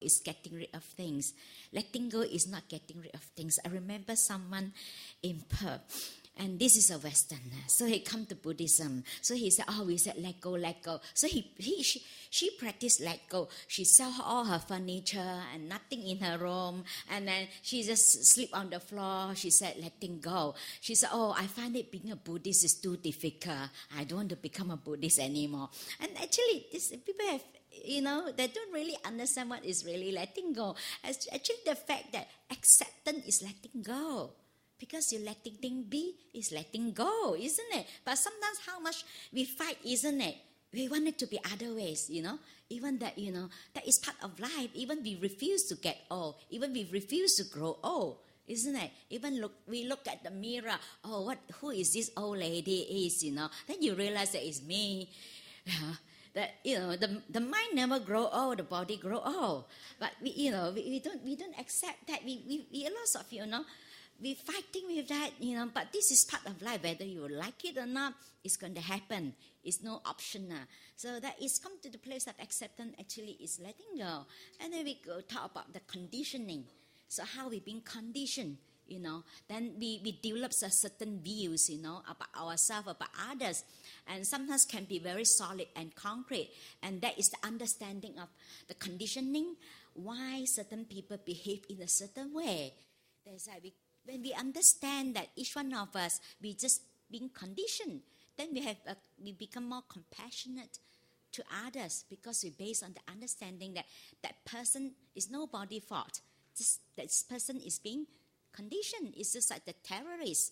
is getting rid of things. Letting go is not getting rid of things. I remember someone in Perth, and this is a Westerner. So he come to Buddhism. So he said, we said, let go, let go. So she practiced let go. She sell all her furniture and nothing in her room. And then she just sleep on the floor. She said, letting go. She said, I find it being a Buddhist is too difficult. I don't want to become a Buddhist anymore. And actually, people have, they don't really understand what is really letting go. Actually, the fact that acceptance is letting go. Because you're letting things be is letting go, isn't it? But sometimes how much we fight, isn't it? We want it to be other ways, Even that, that is part of life. Even we refuse to get old. Even we refuse to grow old, isn't it? Even we look at the mirror. Who is this old lady is, Then you realize that it's me. That the mind never grow old, the body grow old. But we don't accept that. We lots of we're fighting with that, but this is part of life. Whether you like it or not, it's going to happen. It's no optional. So that is come to the place of acceptance actually is letting go. And then we go talk about the conditioning. So how we've been conditioned, then we develop a certain views, about ourselves, about others. And sometimes can be very solid and concrete. And that is the understanding of the conditioning, why certain people behave in a certain way. That's why when we understand that each one of us, we just being conditioned, then we become more compassionate to others because we based on the understanding that that person is nobody's fault. This person is being conditioned. It's just like the terrorists,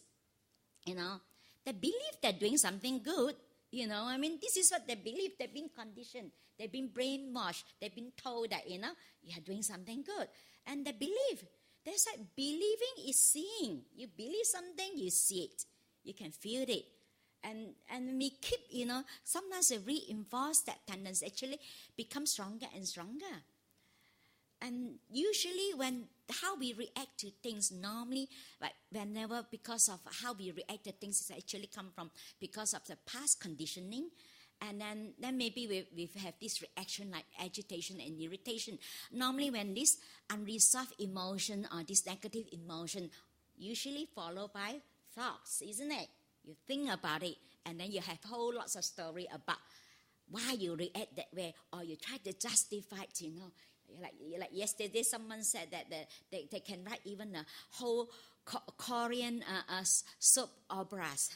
They believe they're doing something good, This is what they believe. They've been conditioned. They've been brainwashed. They've been told that, you are doing something good. And they believe. That's like believing is seeing. You believe something, you see it. You can feel it. And we keep, sometimes we reinforce that tendency, actually become stronger and stronger. And usually how we react to things normally, like whenever because of how we react to things, it actually come from because of the past conditioning. And then maybe we have this reaction like agitation and irritation. Normally when this unresolved emotion or this negative emotion usually followed by thoughts, isn't it? You think about it and then you have whole lots of story about why you react that way, or you try to justify it, Like yesterday someone said that they can write even a whole Korean soap operas,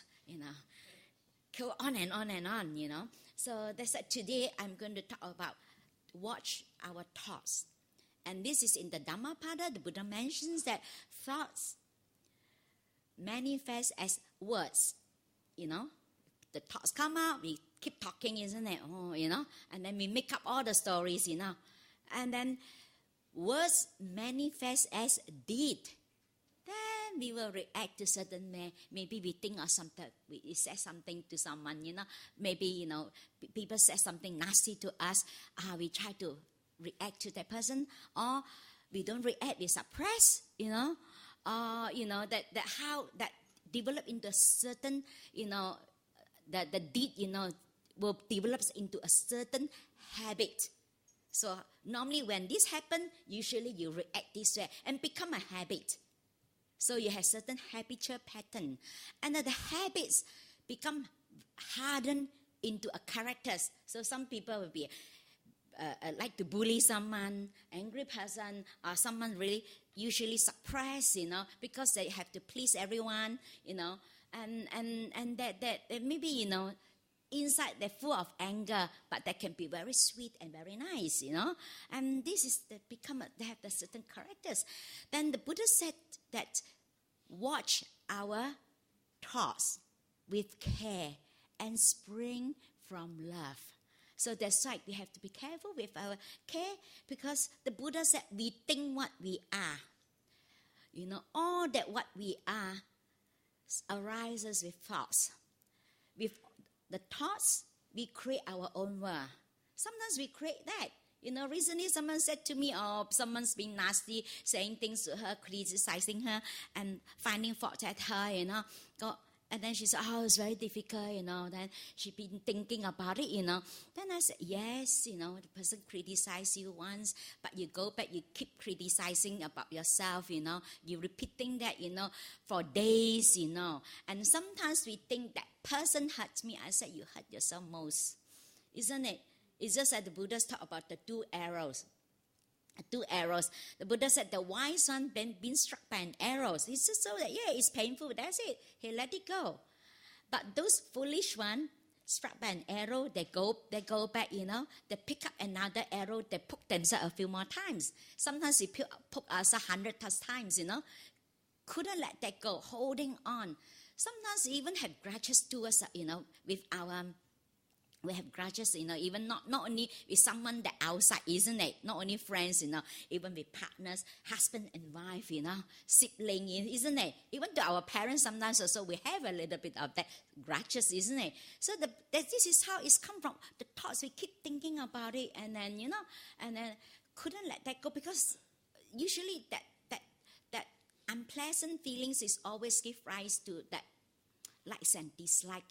Go on and on and on, So that's like today I'm going to talk about watch our thoughts. And this is in the Dhammapada. The Buddha mentions that thoughts manifest as words, The thoughts come out, we keep talking, isn't it? And then we make up all the stories, And then words manifest as deed. Then we will react to certain way. Maybe we think of something, we say something to someone, Maybe, people say something nasty to us. We try to react to that person. Or we don't react, we suppress, that how that develop into a certain, the deed, will develop into a certain habit. So normally when this happens, usually you react this way and become a habit. So you have certain habitual pattern. And the habits become hardened into a characters. So some people will be like to bully someone, angry person, or someone really usually suppressed, because they have to please everyone, and that maybe, inside they're full of anger, but they can be very sweet and very nice, And this is they have the certain characters. Then the Buddha said that watch our thoughts with care and spring from love. So that's why we have to be careful with our care, because the Buddha said we think what we are. All that what we are arises with thoughts. With the thoughts, we create our own world. Sometimes we create that. Recently someone said to me, someone's being nasty, saying things to her, criticizing her, and finding fault at her, And then she said, oh, it's very difficult, Then she been thinking about it, Then I said, yes, the person criticized you once, but you go back, you keep criticizing about yourself, You're repeating that, for days, And sometimes we think that person hurts me. I said, you hurt yourself most, isn't it? It's just that the Buddhists talk about the two arrows. The Buddha said the wise one been struck by an arrow. He said, so that, it's painful. That's it. He let it go. But those foolish one struck by an arrow, they go back, They pick up another arrow. They poke themselves a few more times. Sometimes they poke us 100 times, Couldn't let that go, holding on. Sometimes we even have grudges towards, with our... We have grudges, even not only with someone that outside, isn't it? Not only friends, even with partners, husband and wife, sibling, isn't it? Even to our parents sometimes also we have a little bit of that grudges, isn't it? So this is how it's come from. The thoughts, we keep thinking about it and then, and then couldn't let that go because usually that unpleasant feelings is always give rise to that likes and dislike,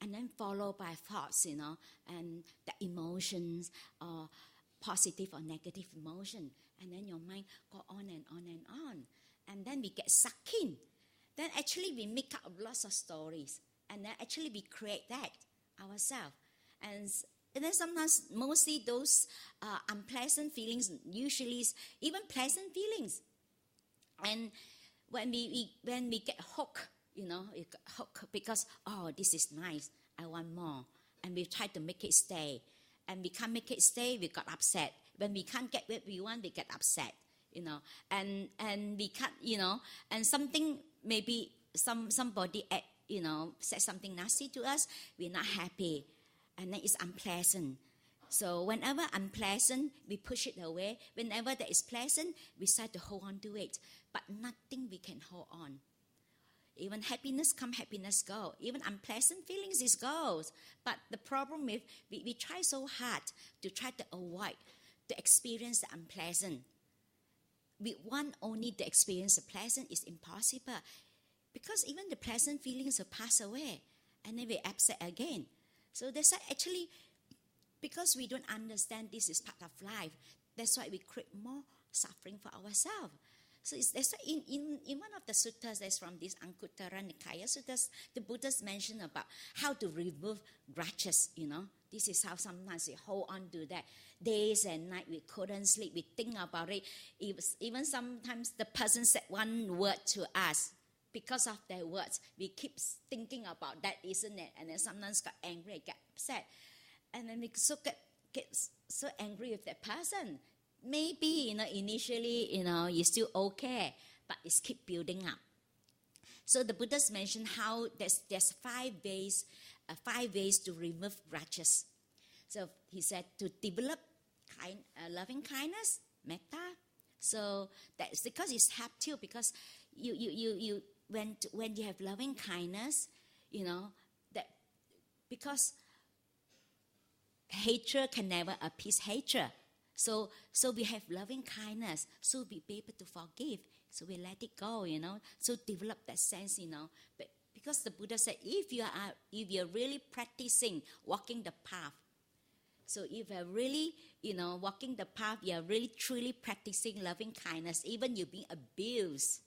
and then followed by thoughts, and the emotions, or positive or negative emotion. And then your mind go on and on and on. And then we get sucked in. Then actually we make up lots of stories. And then actually we create that ourselves. And then sometimes mostly those unpleasant feelings, usually even pleasant feelings. And when we get hooked, you get hooked because, oh, this is nice, I want more. And we try to make it stay. And we can't make it stay, we got upset. When we can't get what we want, we get upset, And we can't, and something, maybe somebody, said something nasty to us, we're not happy. And then it's unpleasant. So whenever unpleasant, we push it away. Whenever that is pleasant, we start to hold on to it. But nothing we can hold on. Even happiness come, happiness go. Even unpleasant feelings is goes. But the problem is we try so hard to try to avoid, to experience the unpleasant. We want only to experience the pleasant is impossible. Because even the pleasant feelings will pass away. And then we're upset again. So that's why actually, because we don't understand this is part of life, that's why we create more suffering for ourselves. So that's why in one of the suttas that's from this Anguttara Nikaya suttas, the Buddhas mention about how to remove grudges, This is how sometimes we hold on to that. Days and night we couldn't sleep, we think about it. Even sometimes the person said one word to us. Because of their words, we keep thinking about that, isn't it? And then sometimes get angry, get upset. And then we get so angry with that person. Maybe, initially, you're still okay, but it's keep building up. So the Buddhas mentioned how there's 5 ways to remove grudges. So he said to develop loving kindness, metta. So that's because it's help too, because you when you have loving kindness, that because hatred can never appease hatred. So we have loving kindness, so we be able to forgive. So we let it go, So develop that sense, But because the Buddha said, if you're really practicing walking the path, so if you're really, walking the path, you're really truly practicing loving kindness, even you're being abused,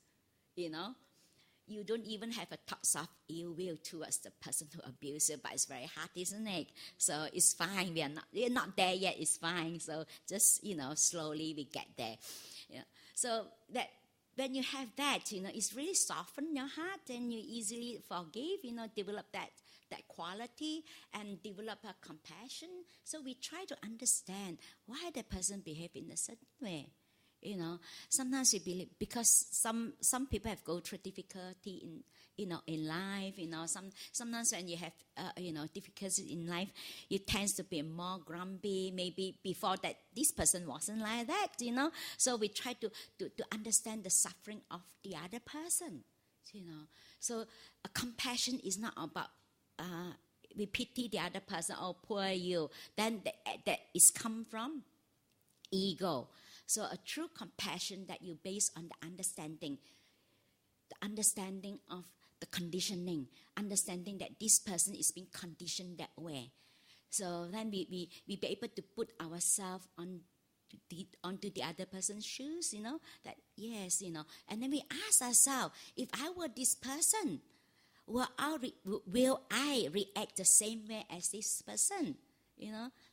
you don't even have a thoughts of ill will towards the person who abused you, but it's very hard, isn't it? So it's fine. We're not there yet. It's fine. So just, slowly we get there. So that when you have that, it's really soften your heart and you easily forgive, develop that quality and develop a compassion. So we try to understand why the person behave in a certain way. Sometimes we believe because some people have go through difficulty in life. Sometimes when you have difficulties in life, you tend to be more grumpy. Maybe before that, this person wasn't like that. So we try to understand the suffering of the other person. So a compassion is not about we pity the other person. Oh, poor you. Then that is come from ego. So a true compassion that you base on the understanding of the conditioning, understanding that this person is being conditioned that way. So then we be able to put ourselves onto the other person's shoes, that yes, and then we ask ourselves, if I were this person, will I react the same way as this person?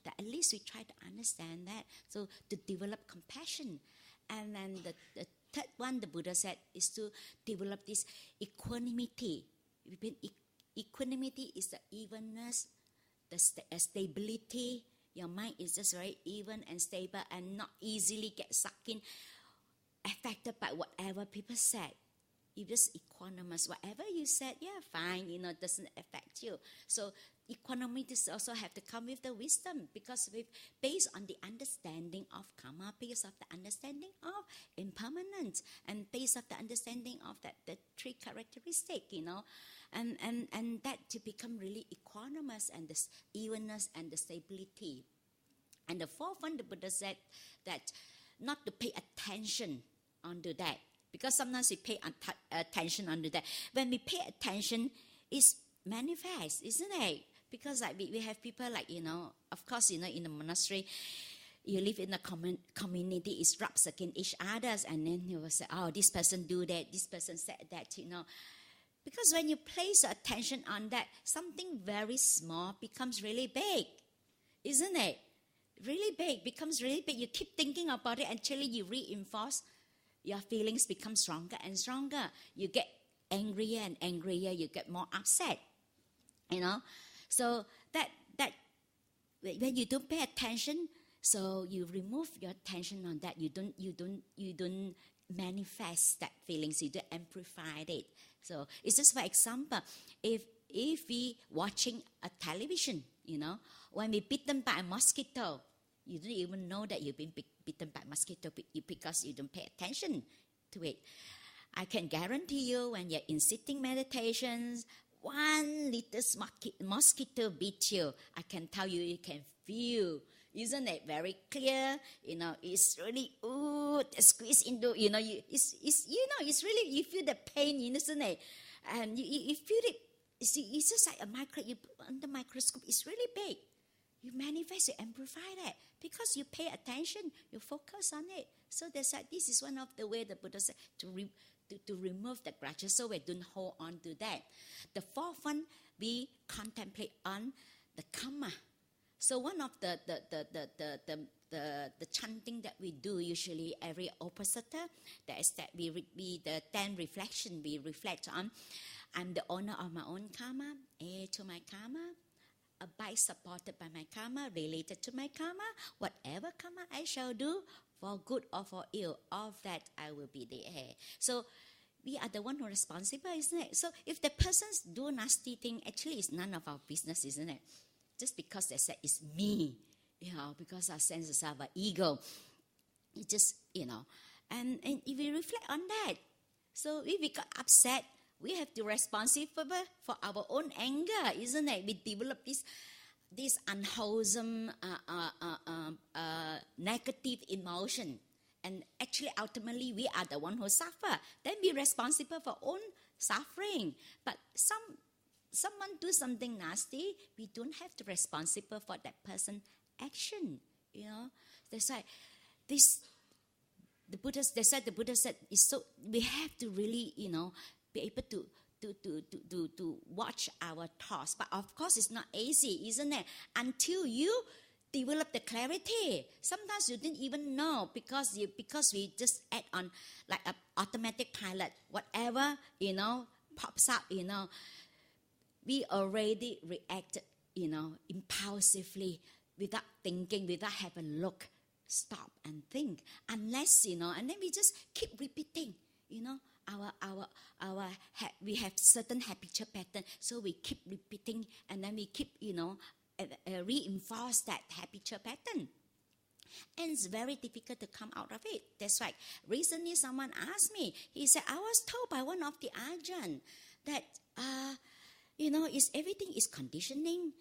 That at least we try to understand that. So to develop compassion. And then the third one, the Buddha said, is to develop this equanimity. Equanimity is the evenness, the stability. Your mind is just very even and stable and not easily get sucked in, affected by whatever people said. You just equanimous. Whatever you said, yeah, fine, doesn't affect you. So equanimity also have to come with the wisdom, because based on the understanding of karma, based on the understanding of impermanence, and based on the understanding of the three characteristics, and that to become really equanimous and the evenness and the stability. And the fourth one, the Buddha said that not to pay attention onto that. Because sometimes we pay attention onto that. When we pay attention, it's manifest, isn't it? Because we have people of course, in the monastery, you live in a community, it rubs against each other, and then you will say, oh, this person do that, this person said that, Because when you place attention on that, something very small becomes really big, isn't it? Really big, becomes really big. You keep thinking about it, actually you reinforce. Your feelings become stronger and stronger. You get angrier and angrier. You get more upset. So that when you don't pay attention, so you remove your attention on that. You don't manifest that feelings. You don't amplify it. So it's just for example, if we watching a television, when we bitten by a mosquito, you don't even know that you've been bitten by mosquito because you don't pay attention to it. I can guarantee you, when you're in sitting meditations, one little mosquito bit you. I can tell you, you can feel. Isn't it very clear? It's really squeeze into. It's really, you feel the pain, isn't it? And you feel it. It's just like you put under microscope. It's really big. You manifest, you amplify that because you pay attention, you focus on it. So this is one of the way the Buddha said to remove the grudges, so we don't hold on to that. The fourth one, we contemplate on the karma. So one of the chanting that we do usually every Uposatha, that is that we the 10 reflection we reflect on. I'm the owner of my own karma, heir to my karma, abide supported by my karma, related to my karma, whatever karma I shall do, for good or for ill, of that I will be the heir. So we are the one who are responsible, isn't it? So if the persons do nasty thing, actually it's none of our business, isn't it? Just because they said it's me, because our sense of self, our ego, it just, and if we reflect on that, so if we got upset, we have to be responsible for our own anger, isn't it? We develop this unwholesome, negative emotion. And actually, ultimately, we are the one who suffer. Then we're responsible for own suffering. But someone do something nasty, we don't have to be responsible for that person's action. That's why the Buddha said, it's so, we have to really, be able to watch our thoughts. But of course, it's not easy, isn't it? Until you develop the clarity. Sometimes you didn't even know because we just act on like an automatic pilot. Whatever, pops up, we already reacted, impulsively, without thinking, without having a look. Stop and think. Unless, and then we just keep repeating, we have certain habitual pattern, so we keep repeating, and then we keep, reinforce that habitual pattern. And it's very difficult to come out of it. That's why recently someone asked me, he said, I was told by one of the Ajahn that, everything is conditioning.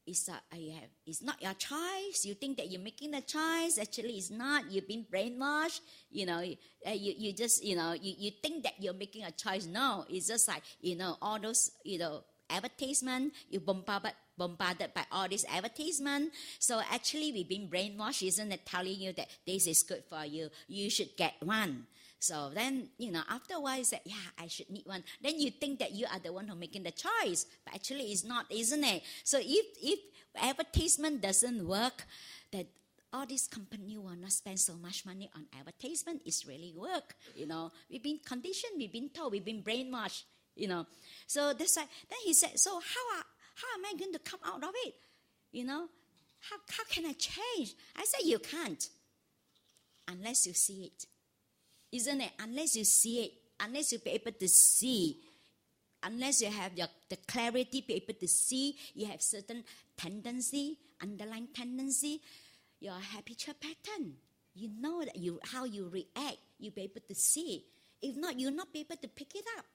it's not your choice. You think that you're making the choice. Actually, it's not. You've been brainwashed. You just, you think that you're making a choice. No, it's just like, all those, advertisement. You bombarded by all this advertisement. So actually, we've been brainwashed, isn't it? Telling you that this is good for you. You should get one. So then, after a while, you say, yeah, I should need one. Then you think that you are the one who's making the choice. But actually, it's not, isn't it? So if advertisement doesn't work, that all this company will not spend so much money on advertisement. It's really work. We've been conditioned, we've been told, we've been brainwashed. So that's why, then he said, so how am I going to come out of it? How can I change? I said, you can't unless you see it. Isn't it? Unless you see it, unless you be able to see, unless you have the clarity, be able to see, you have certain tendency, underlying tendency, your habitual pattern. You know that how you react, you be able to see. If not, you'll not be able to pick it up.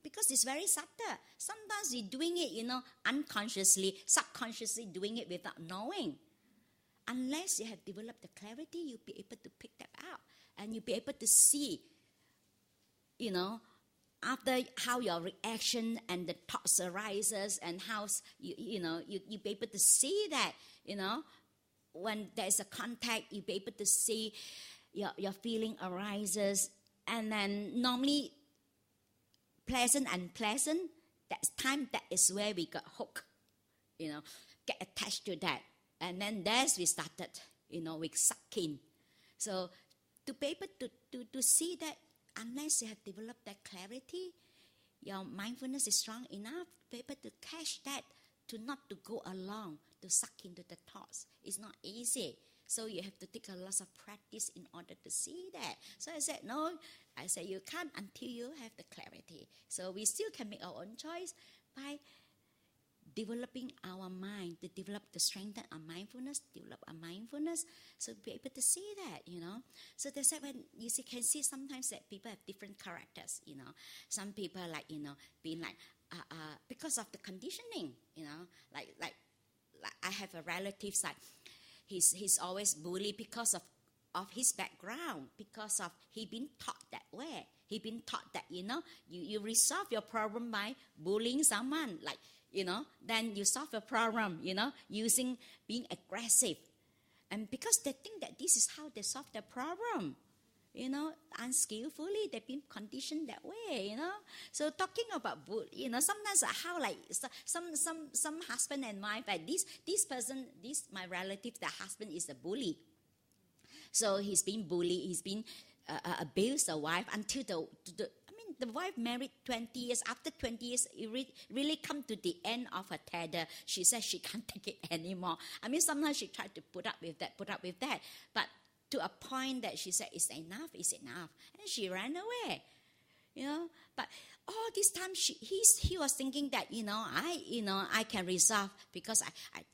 Because it's very subtle. Sometimes you're doing it, unconsciously, subconsciously doing it without knowing. Unless you have developed the clarity, you'll be able to pick that up. And you'll be able to see, after how your reaction and the thoughts arises and how, you'll be able to see that, when there's a contact, you'll be able to see your feeling arises. And then normally, pleasant and unpleasant, that's time, that is where we got hooked, get attached to that. And then there's we started, we suck in. So to be able to see that, unless you have developed that clarity, your mindfulness is strong enough to be able to catch that, to not to go along, to suck into the thoughts. It's not easy. So you have to take a lot of practice in order to see that. So I said, no. I said, you can't until you have the clarity. So we still can make our own choice by developing our mind, to develop, to strengthen our mindfulness, develop our mindfulness, so be able to see that, So that's why when you can see sometimes that people have different characters, Some people like, being like, because of the conditioning, like I have a relative like, he's always bullied because of his background, because of he been taught that way. He been taught that, you resolve your problem by bullying someone, like, then you solve a problem, using being aggressive. And because they think that this is how they solve the problem, unskillfully, they've been conditioned that way, So talking about, sometimes how like some husband and wife, like this person, my relative, the husband is a bully. So he's been bullied, he's been abused the wife until the wife married 20 years. After 20 years, it really come to the end of her tether. She said she can't take it anymore. Sometimes she tried to put up with that. But to a point that she said, it's enough. And she ran away. But all this time he was thinking that, I can resolve, because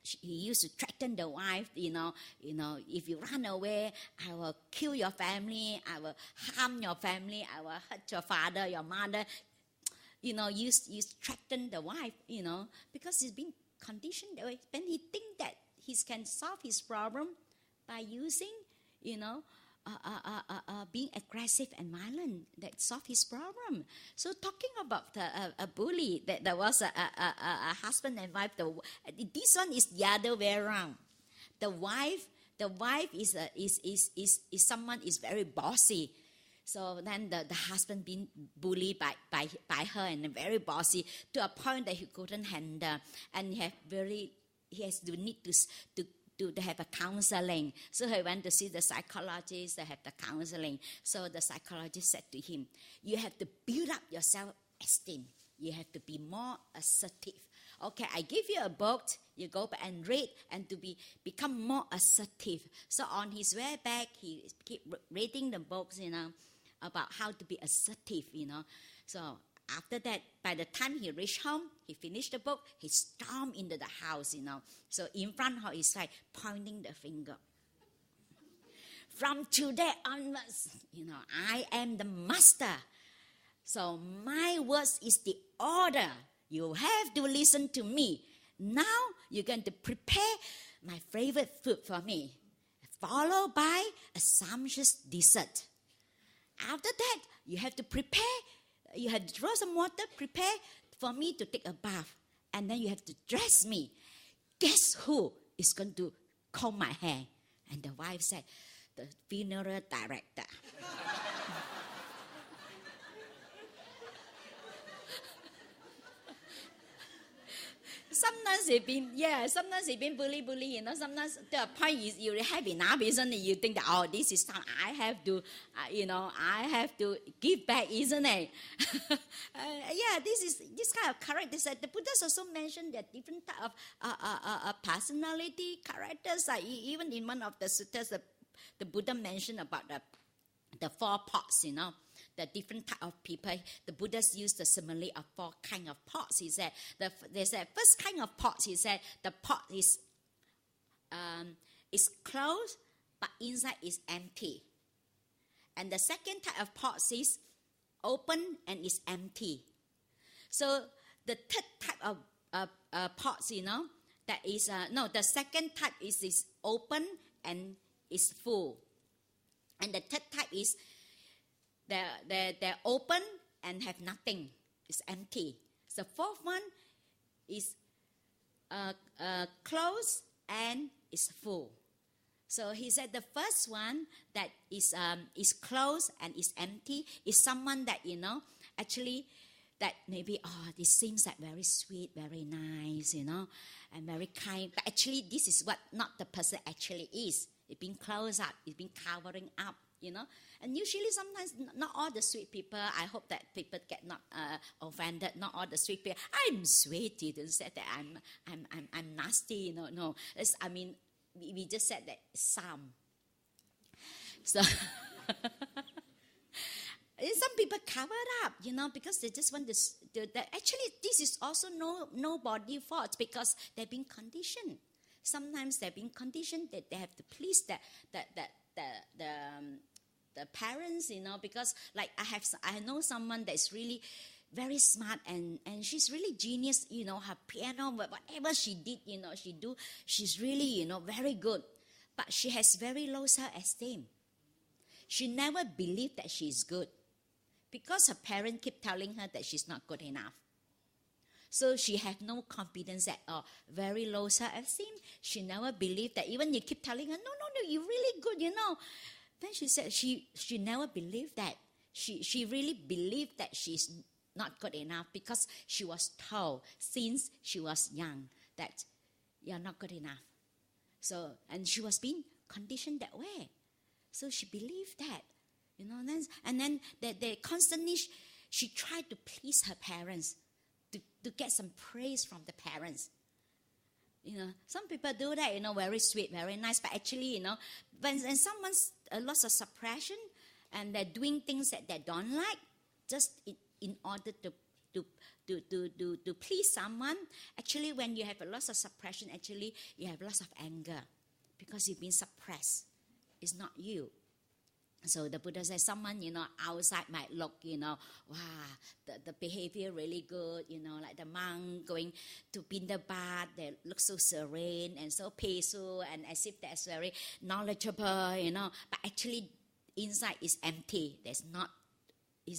he used to threaten the wife, if you run away, I will kill your family, I will harm your family, I will hurt your father, your mother. You threaten the wife, because he's been conditioned that way. Then he think that he can solve his problem by using, being aggressive and violent, that solve his problem. So talking about a bully, that was a husband and wife. This one is the other way around. The wife is someone is very bossy. So then the husband being bullied by her and very bossy, to a point that he couldn't handle, and he has the need to have a counseling. So he went to see the psychologist to have the counseling. So the psychologist said to him, you have to build up your self-esteem. You have to be more assertive. Okay, I give you a book, you go back and read, and to become more assertive. So on his way back, he keep reading the books, about how to be assertive, So after that, by the time he reached home, he finished the book, he stormed into the house, So in front of his side, pointing the finger. From today onwards, I am the master. So my words is the order. You have to listen to me. Now you're going to prepare my favorite food for me, followed by a sumptuous dessert. After that, you have to prepare, you have to draw some water, prepare for me to take a bath. And then you have to dress me. Guess who is going to comb my hair? And the wife said, the funeral director. Sometimes it been bully, Sometimes the point is you have enough, isn't it? You think that, oh, this is time I have to, I have to give back, isn't it? This kind of characters. The Buddhists also mentioned that different type of personality characters. Even in one of the suttas, the Buddha mentioned about the 4 pots, the different type of people. The Buddhists used the simile of 4 kind of pots. He said, there's the first kind of pots, he said, the pot is closed, but inside is empty. And the second type of pots is open and is empty. So the third type of pots, that is, the second type is open and is full. And the third type is they're open and have nothing. It's empty. The fourth one is closed and is full. So he said the first one that is closed and is empty is someone that, actually that maybe, this seems like very sweet, very nice, and very kind. But actually this is what not the person actually is. It's been closed up. It's been covering up, And usually sometimes not all the sweet people, I hope that people get not offended, not all the sweet people. I'm sweet, you didn't say that I'm nasty, no. We just said that some. So some people cover up, because they just want to. Actually, this is also nobody's fault because they've been conditioned. Sometimes they've been conditioned that they have to please the parents, because like I know someone that's really very smart and she's really genius, her piano, whatever she did, she's really, very good. But she has very low self-esteem. She never believed that she's good because her parents keep telling her that she's not good enough. So she had no confidence at all, very low self-esteem. She never believed that. Even you keep telling her, no, you're really good, Then she said she never believed that. She really believed that she's not good enough because she was told since she was young that you're not good enough. So, and she was being conditioned that way. So she believed that, and then they constantly, she tried to please her parents. To get some praise from the parents. Some people do that, very sweet, very nice. But actually, when someone's lots of suppression and they're doing things that they don't like, just in order to please someone, actually, when you have a lot of suppression, actually, you have lots of anger because you've been suppressed. It's not you. So the Buddha says someone, outside might look, wow, the behavior really good, like the monk going to Bindabad, they look so serene and so peaceful and as if they're very knowledgeable, But actually inside is empty. Is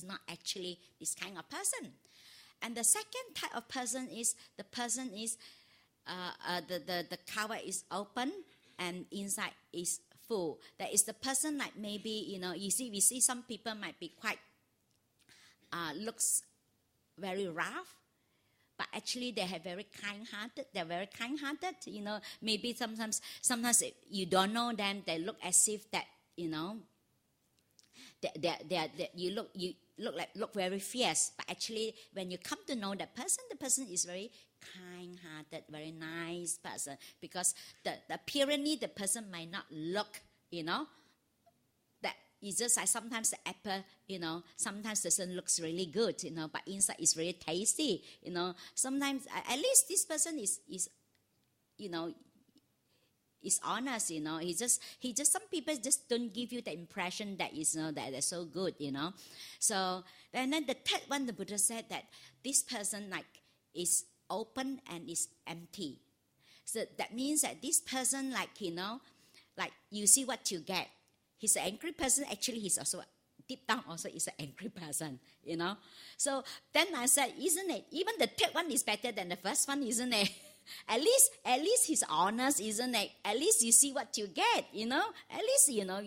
not actually this kind of person. And the second type of person is the person is the cover is open and inside is full. That is the person like maybe, we see some people might be quite, looks very rough, but actually they are very kind-hearted. They're very kind-hearted, maybe sometimes you don't know them, they look as if that, you look very fierce, but actually when you come to know that person, the person is very kind-hearted, very nice person, because the apparently the person might not look, that it's just like sometimes the apple, sometimes the person looks really good, but inside is very tasty, sometimes at least this person is honest, he just some people just don't give you the impression that that they're so good, So and then the third one, the Buddha said that this person like is open and it's empty. So that means that this person, like you see what you get. He's an angry person. Actually, he's also deep down also is an angry person, So then I said, isn't it? Even the third one is better than the first one, isn't it? At least he's honest, isn't it? At least you see what you get, At least you know.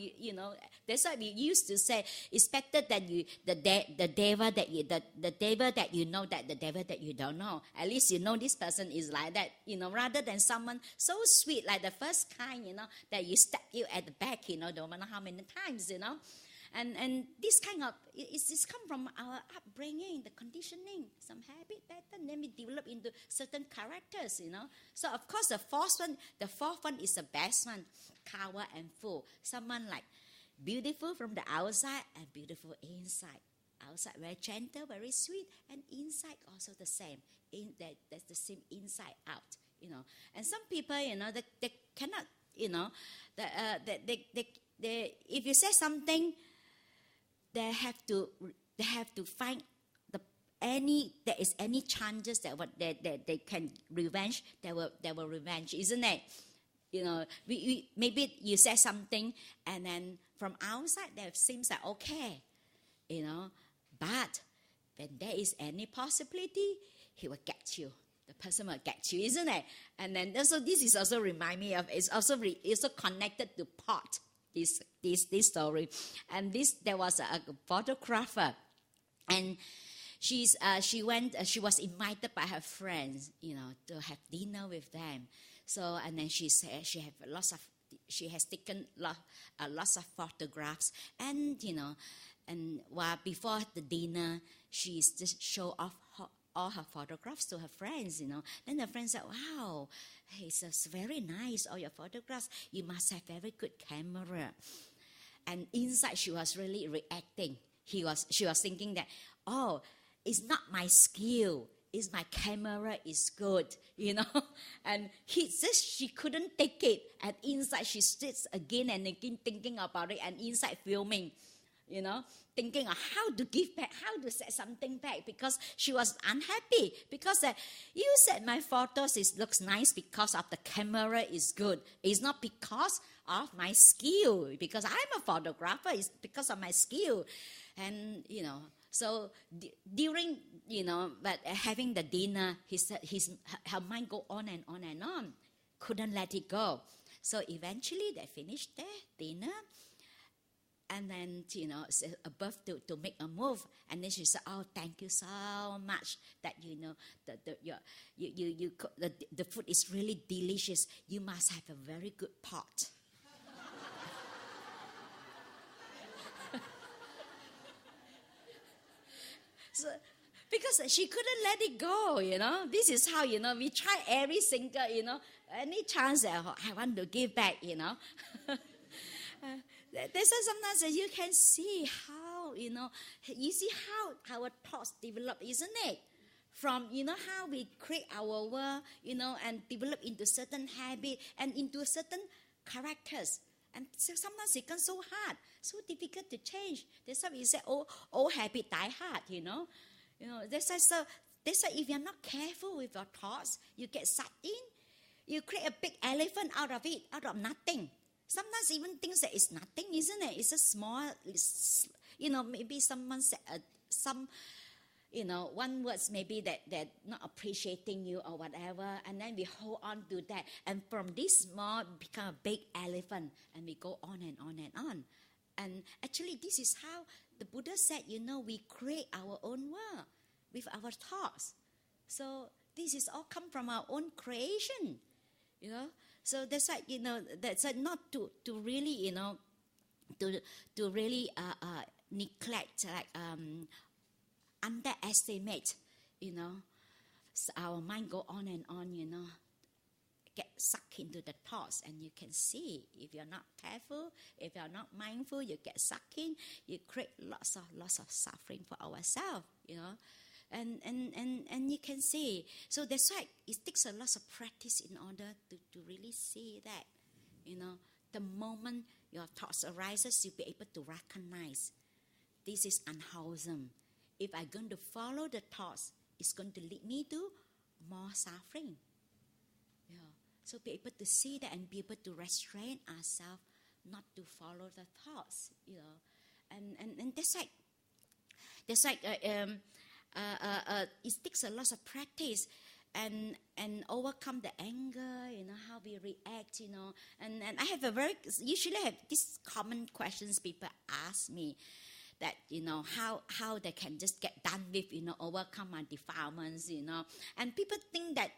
That's why we used to say it's better than the devil that you know that the devil that you don't know. At least you know this person is like that, rather than someone so sweet like the first kind, that you stab you at the back, don't matter how many times, And this kind of, it's come from our upbringing, the conditioning, some habit pattern, then we develop into certain characters, So of course the fourth one is the best one, coward and fool. Someone like beautiful from the outside and beautiful inside. Outside very gentle, very sweet, and inside also the same. That's the same inside out, And some people, they cannot, they if you say something, they have to find there is any chances that they can revenge, they will revenge, isn't it? We maybe you say something and then from outside that seems like okay, but when there is any possibility, he will get you. The person will get you, isn't it? And then also this is also remind me of it's also connected to pot. This story, and there was a photographer, and she was invited by her friends, to have dinner with them. So and then she said she has taken lots of photographs, and and while before the dinner, she's just show off all her photographs to her friends, Then the friends said, wow, it's very nice, all your photographs. You must have very good camera. And inside she was really reacting. She was thinking that, oh, it's not my skill. It's my camera is good, And she couldn't take it. And inside she sits again and again thinking about it, and inside filming. Thinking of how to give back, how to say something back, because she was unhappy. Because you said my photos looks nice because of the camera is good. It's not because of my skill, because I'm a photographer. It's because of my skill. And, so during, but having the dinner, her mind go on and on and on. Couldn't let it go. So eventually they finished their dinner. And then, above to make a move. And then she said, oh, thank you so much that, the food is really delicious. You must have a very good pot. So, because she couldn't let it go, This is how, we try every single, any chance that I want to give back, There's sometimes you can see how, you see how our thoughts develop, isn't it? From, how we create our world, and develop into certain habit and into certain characters. And so sometimes it becomes so hard, so difficult to change. That's why we say, old habit die hard, That's why if you're not careful with your thoughts, you get sucked in. You create a big elephant out of it, out of nothing. Sometimes even things that is nothing, isn't it? It's a small, maybe someone said one words maybe that they're not appreciating you or whatever, and then we hold on to that. And from this small, become a big elephant, and we go on and on and on. And actually, this is how the Buddha said, we create our own world with our thoughts. So this is all come from our own creation, So that's why, that's why not to really, to really neglect, underestimate, so our mind go on and on, get sucked into the thoughts, and you can see if you're not careful, if you're not mindful, you get sucked in, you create lots of suffering for ourselves, And you can see. So that's why it takes a lot of practice in order to really see that, the moment your thoughts arises, you'll be able to recognize this is unwholesome. If I'm going to follow the thoughts, it's going to lead me to more suffering. Yeah. So be able to see that and be able to restrain ourselves not to follow the thoughts, and that's like it takes a lot of practice and overcome the anger, how we react, and I have usually have these common questions people ask me, that how they can just get done with, overcome my defilements, and people think that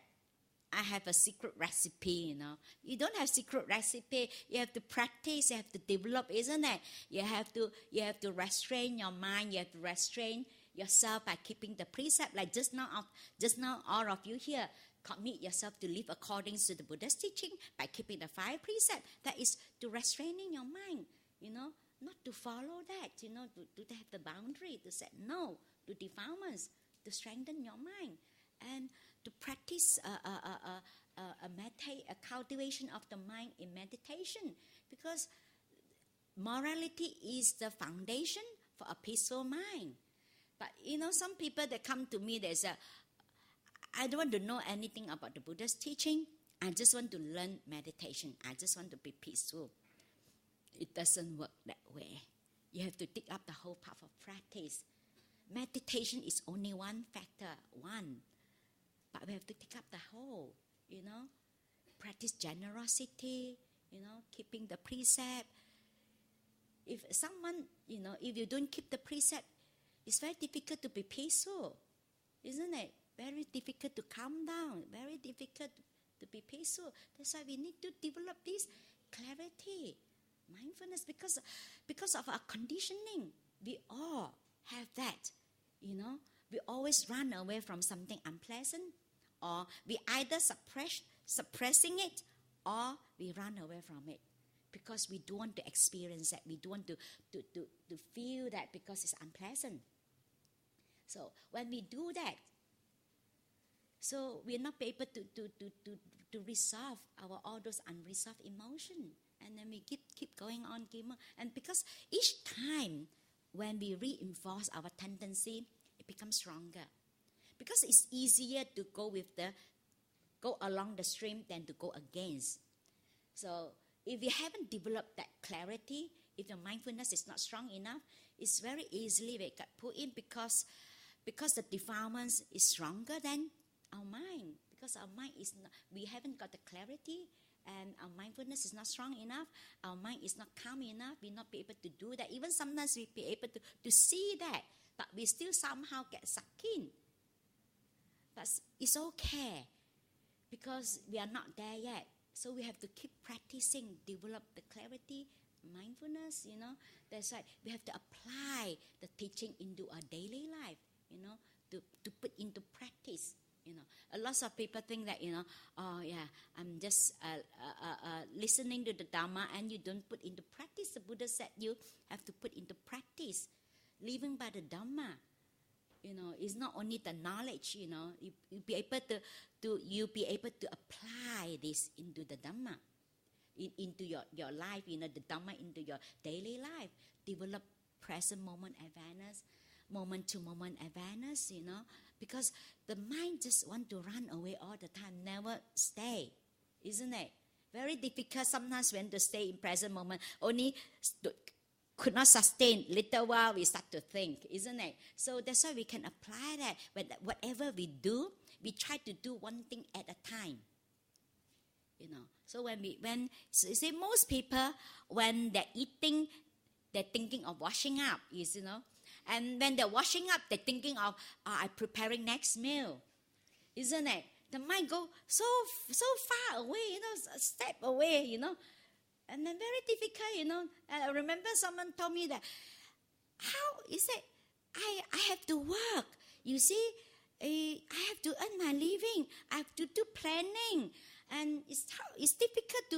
I have a secret recipe, You don't have secret recipe. You have to practice. You have to develop, isn't it? You have to restrain your mind. You have to restrain yourself by keeping the precept. Like just now, all of you here commit yourself to live according to the Buddhist teaching by keeping the 5 precepts. That is to restraining your mind, not to follow that, to have the boundary, to say no to defilements, to strengthen your mind, and to practice a cultivation of the mind in meditation, because morality is the foundation for a peaceful mind. But some people that come to me, they say, I don't want to know anything about the Buddha's teaching. I just want to learn meditation. I just want to be peaceful. It doesn't work that way. You have to take up the whole path of practice. Meditation is only one factor, but we have to take up the whole, practice generosity, keeping the precept. If someone, if you don't keep the precept, it's very difficult to be peaceful, isn't it? Very difficult to calm down, very difficult to be peaceful. That's why we need to develop this clarity, mindfulness, because of our conditioning. We all have that, We always run away from something unpleasant, or we either suppressing it, or we run away from it because we don't want to experience that. We don't want to feel that because it's unpleasant. So when we do that, so we're not able to resolve all those unresolved emotions, and then we keep going on, and because each time when we reinforce our tendency, it becomes stronger. Because it's easier to go along the stream than to go against. So if you haven't developed that clarity, if your mindfulness is not strong enough, it's very easily we get pulled in because the defilements is stronger than our mind. Because our mind is not, we haven't got the clarity, and our mindfulness is not strong enough. Our mind is not calm enough. We'll not be able to do that. Even sometimes we'll be able to see that, but we still somehow get sucked in. But it's okay, because we are not there yet. So we have to keep practicing, develop the clarity, mindfulness, That's why we have to apply the teaching into our daily life, to put into practice. A lot of people think that, I'm just listening to the Dhamma and you don't put into practice. The Buddha said you have to put into practice, living by the Dhamma. It's not only the knowledge, you'll be able to apply this into the Dhamma, into your life, the Dhamma into your daily life. Develop present moment awareness, moment to moment awareness, because the mind just want to run away all the time, never stay, isn't it? Very difficult sometimes when to stay in present moment, only could not sustain. Little while we start to think, isn't it? So that's why we can apply that. Whatever we do, we try to do one thing at a time. So most people, when they're eating, they're thinking of washing up, and when they're washing up, they're thinking of, I'm preparing next meal, isn't it? The mind go so far away, a step away, and then very difficult, I remember someone told me that, how is it? I have to work. You see, I have to earn my living. I have to do planning, and it's difficult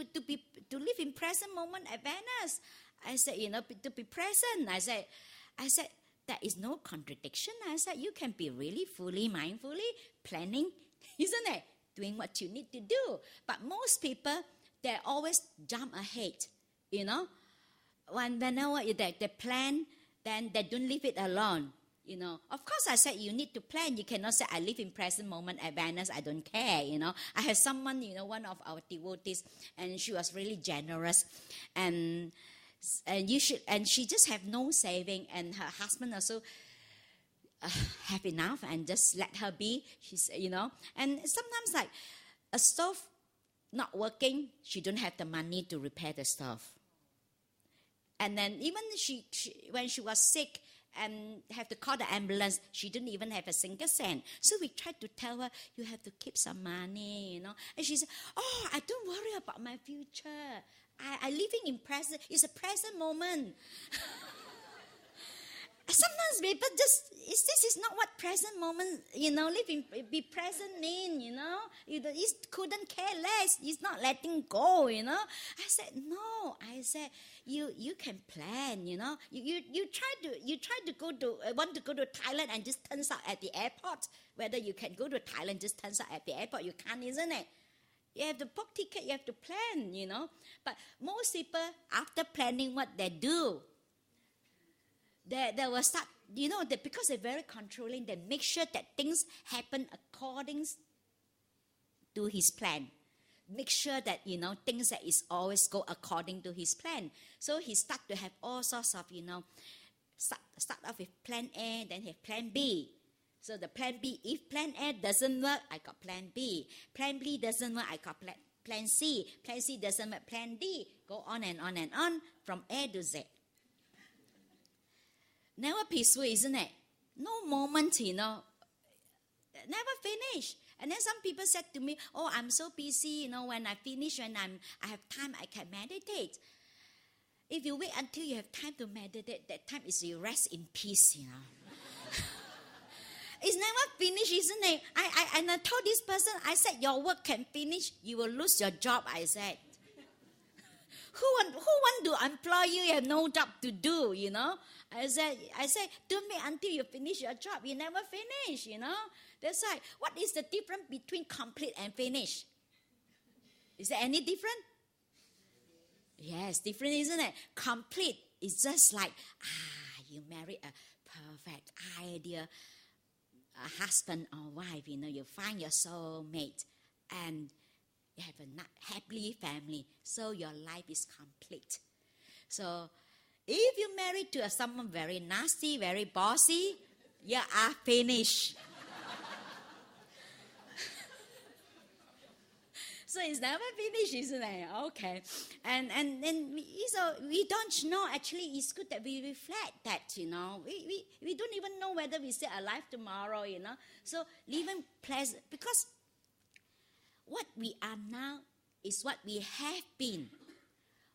to live in present moment awareness. I said, to be present. I said, there is no contradiction. I said, you can be really fully mindfully planning, isn't it? Doing what you need to do. But most people, they always jump ahead, Whenever they plan, then they don't leave it alone. You know, of course, I said you need to plan. You cannot say I live in present moment awareness. I don't care. You know, I have someone, you know, one of our devotees, and she was really generous, and she just have no saving, and her husband also have enough, and just let her be. She's, you know, and sometimes like a stove not working, she don't have the money to repair the stove, and then even she when she was sick and have to call the ambulance, she didn't even have a single cent. So we tried to tell her, you have to keep some money, you know. And she said, oh, I don't worry about my future. I living in present. It's a present moment. Sometimes people just, this is not what present moment, you know, be present mean, you know. You couldn't care less. It's not letting go, you know. I said, no. I said, you can plan, you know. You try to go to, want to go to Thailand and just turns out at the airport. Whether you can go to Thailand just turns out at the airport. You can't, isn't it? You have to book ticket, you have to plan, you know. But most people, after planning what they do, they will start, you know, because they're very controlling, they make sure that things happen according to his plan. Make sure that, you know, things that is always go according to his plan. So he start to have all sorts of, you know, start off with plan A, then have plan B. So the plan B, if plan A doesn't work, I got plan B. Plan B doesn't work, I got plan C. Plan C doesn't work, plan D. Go on and on and on from A to Z. Never peaceful, isn't it? No moment, you know, never finish. And then some people said to me, oh, I'm so busy, you know, when I finish, when I have time, I can meditate. If you wait until you have time to meditate, that time is you rest in peace, you know. It's never finished, isn't it? I told this person, I said, your work can finish, you will lose your job, I said. Who want to employ you? You have no job to do, you know. I said, don't wait until you finish your job. You never finish, you know. That's why. What is the difference between complete and finish? Is there any different? Yes, different, isn't it? Complete is just like, you marry a perfect ideal husband or wife, you know. You find your soulmate and you have a happy family, so your life is complete. So if you married to someone very nasty, very bossy, you are finished. So it's never finished, isn't it? Okay. And so we don't know. Actually, it's good that we reflect that, you know. We don't even know whether we stay alive tomorrow, you know. So living pleasant, because what we are now is what we have been.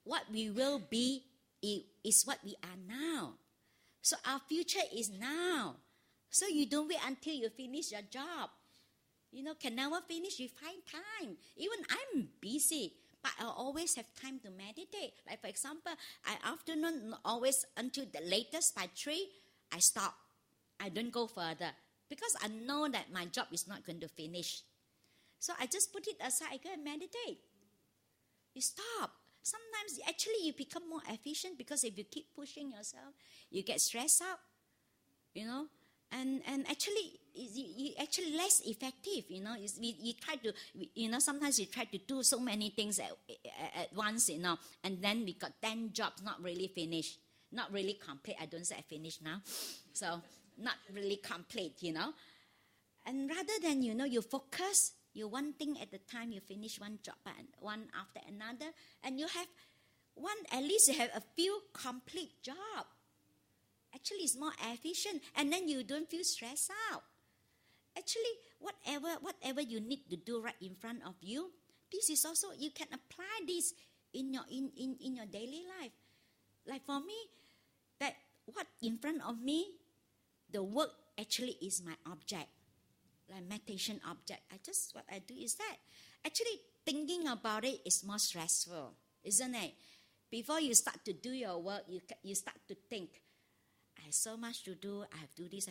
What we will be is what we are now. So our future is now. So you don't wait until you finish your job. You know, can never finish, you find time. Even I'm busy, but I always have time to meditate. Like for example, afternoon always until the latest by 3, I stop. I don't go further because I know that my job is not going to finish. So I just put it aside, I go and meditate. You stop. Sometimes actually you become more efficient because if you keep pushing yourself, you get stressed out, you know. And actually, you actually less effective, you know. You try to, you know, sometimes you try to do so many things at once, you know. And then we got 10 jobs not really finished, not really complete. I don't say I finished now. So not really complete, you know. And rather than, you know, you focus, you one thing at a time, you finish one job and one after another, and you have one, at least you have a few complete jobs. Actually, it's more efficient, and then you don't feel stressed out. Actually, whatever you need to do right in front of you, this is also, you can apply this in your daily life. Like for me, that what in front of me, the work actually is my object, like meditation object. What I do is that. Actually, thinking about it is more stressful, isn't it? Before you start to do your work, you start to think, I have so much to do, I have to do this,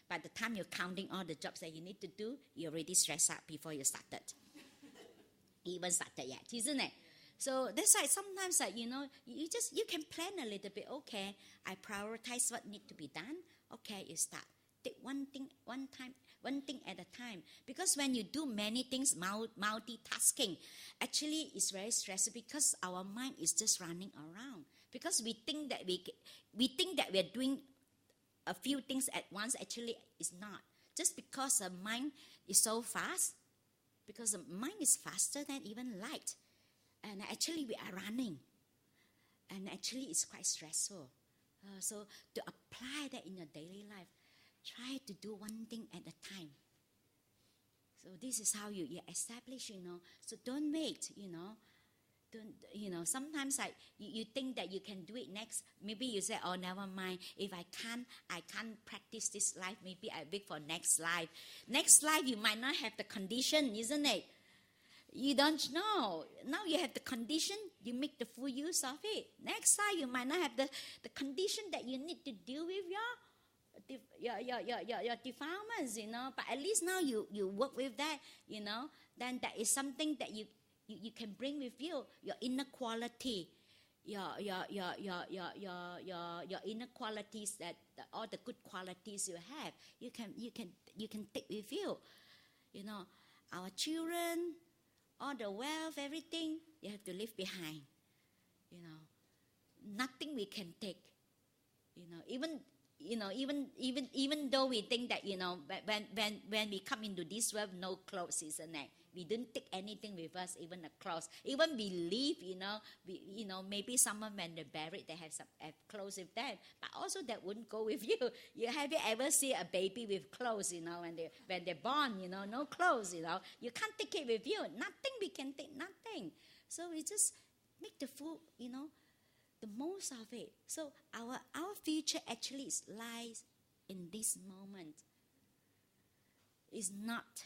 By the time you're counting all the jobs that you need to do, you're already stressed out before you started. You even started yet, isn't it? So that's why sometimes, you can plan a little bit. Okay, I prioritize what need to be done. Okay, you start. Take one thing at a time. Because when you do many things, multitasking, actually it's very stressful because our mind is just running around. Because we think that we're doing a few things at once, actually it's not. Just because the mind is so fast, because the mind is faster than even light. And actually we are running. And actually it's quite stressful. So to apply that in your daily life, try to do one thing at a time. So this is how you establish, So don't wait, Don't, sometimes you think that you can do it next. Maybe you say, oh, never mind. If I can't practice this life. Maybe I wait for next life. Next life, you might not have the condition, isn't it? You don't know. Now you have the condition, you make the full use of it. Next time you might not have the condition that you need to deal with your defilements, But at least now you work with that, Then that is something that you can bring with you, your inner quality, your inner qualities, that all the good qualities you have, you can take with you, Our children, all the wealth, everything, you have to leave behind. Nothing we can take. Even though we think that, when we come into this world, no clothes, isn't it? We don't take anything with us, even the clothes. Even we leave, maybe someone when they're buried, they have clothes with them. But also that wouldn't go with you. Have you ever seen a baby with clothes, when they're born, no clothes, You can't take it with you. Nothing we can take, nothing. So we just make the full, the most of it. So our future actually lies in this moment. It's not,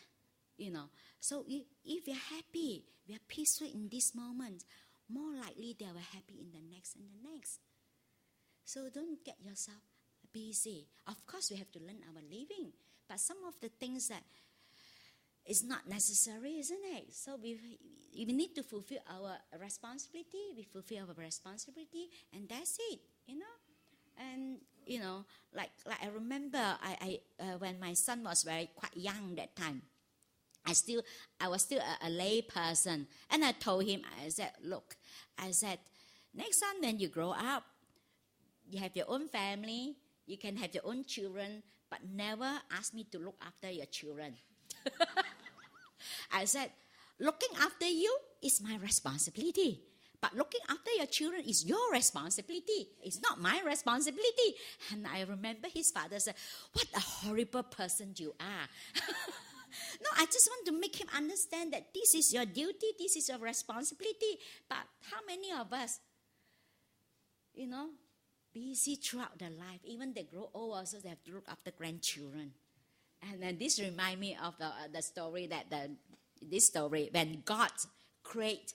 So if we're happy, we are peaceful in this moment, more likely they were happy in the next and the next. So don't get yourself busy. Of course, we have to learn our living. But some of the things that is not necessary, isn't it? So we need to fulfill our responsibility. We fulfill our responsibility, and that's it, And, like I remember I when my son was quite young that time, I was still a lay person. And I told him, I said, look, next time when you grow up, you have your own family, you can have your own children, but never ask me to look after your children. I said, looking after you is my responsibility. But looking after your children is your responsibility. It's not my responsibility. And I remember his father said, what a horrible person you are. No, I just want to make him understand that this is your duty, this is your responsibility. But how many of us, busy throughout their life, even they grow old also, they have to look after grandchildren. And then this reminds me of the story when God created,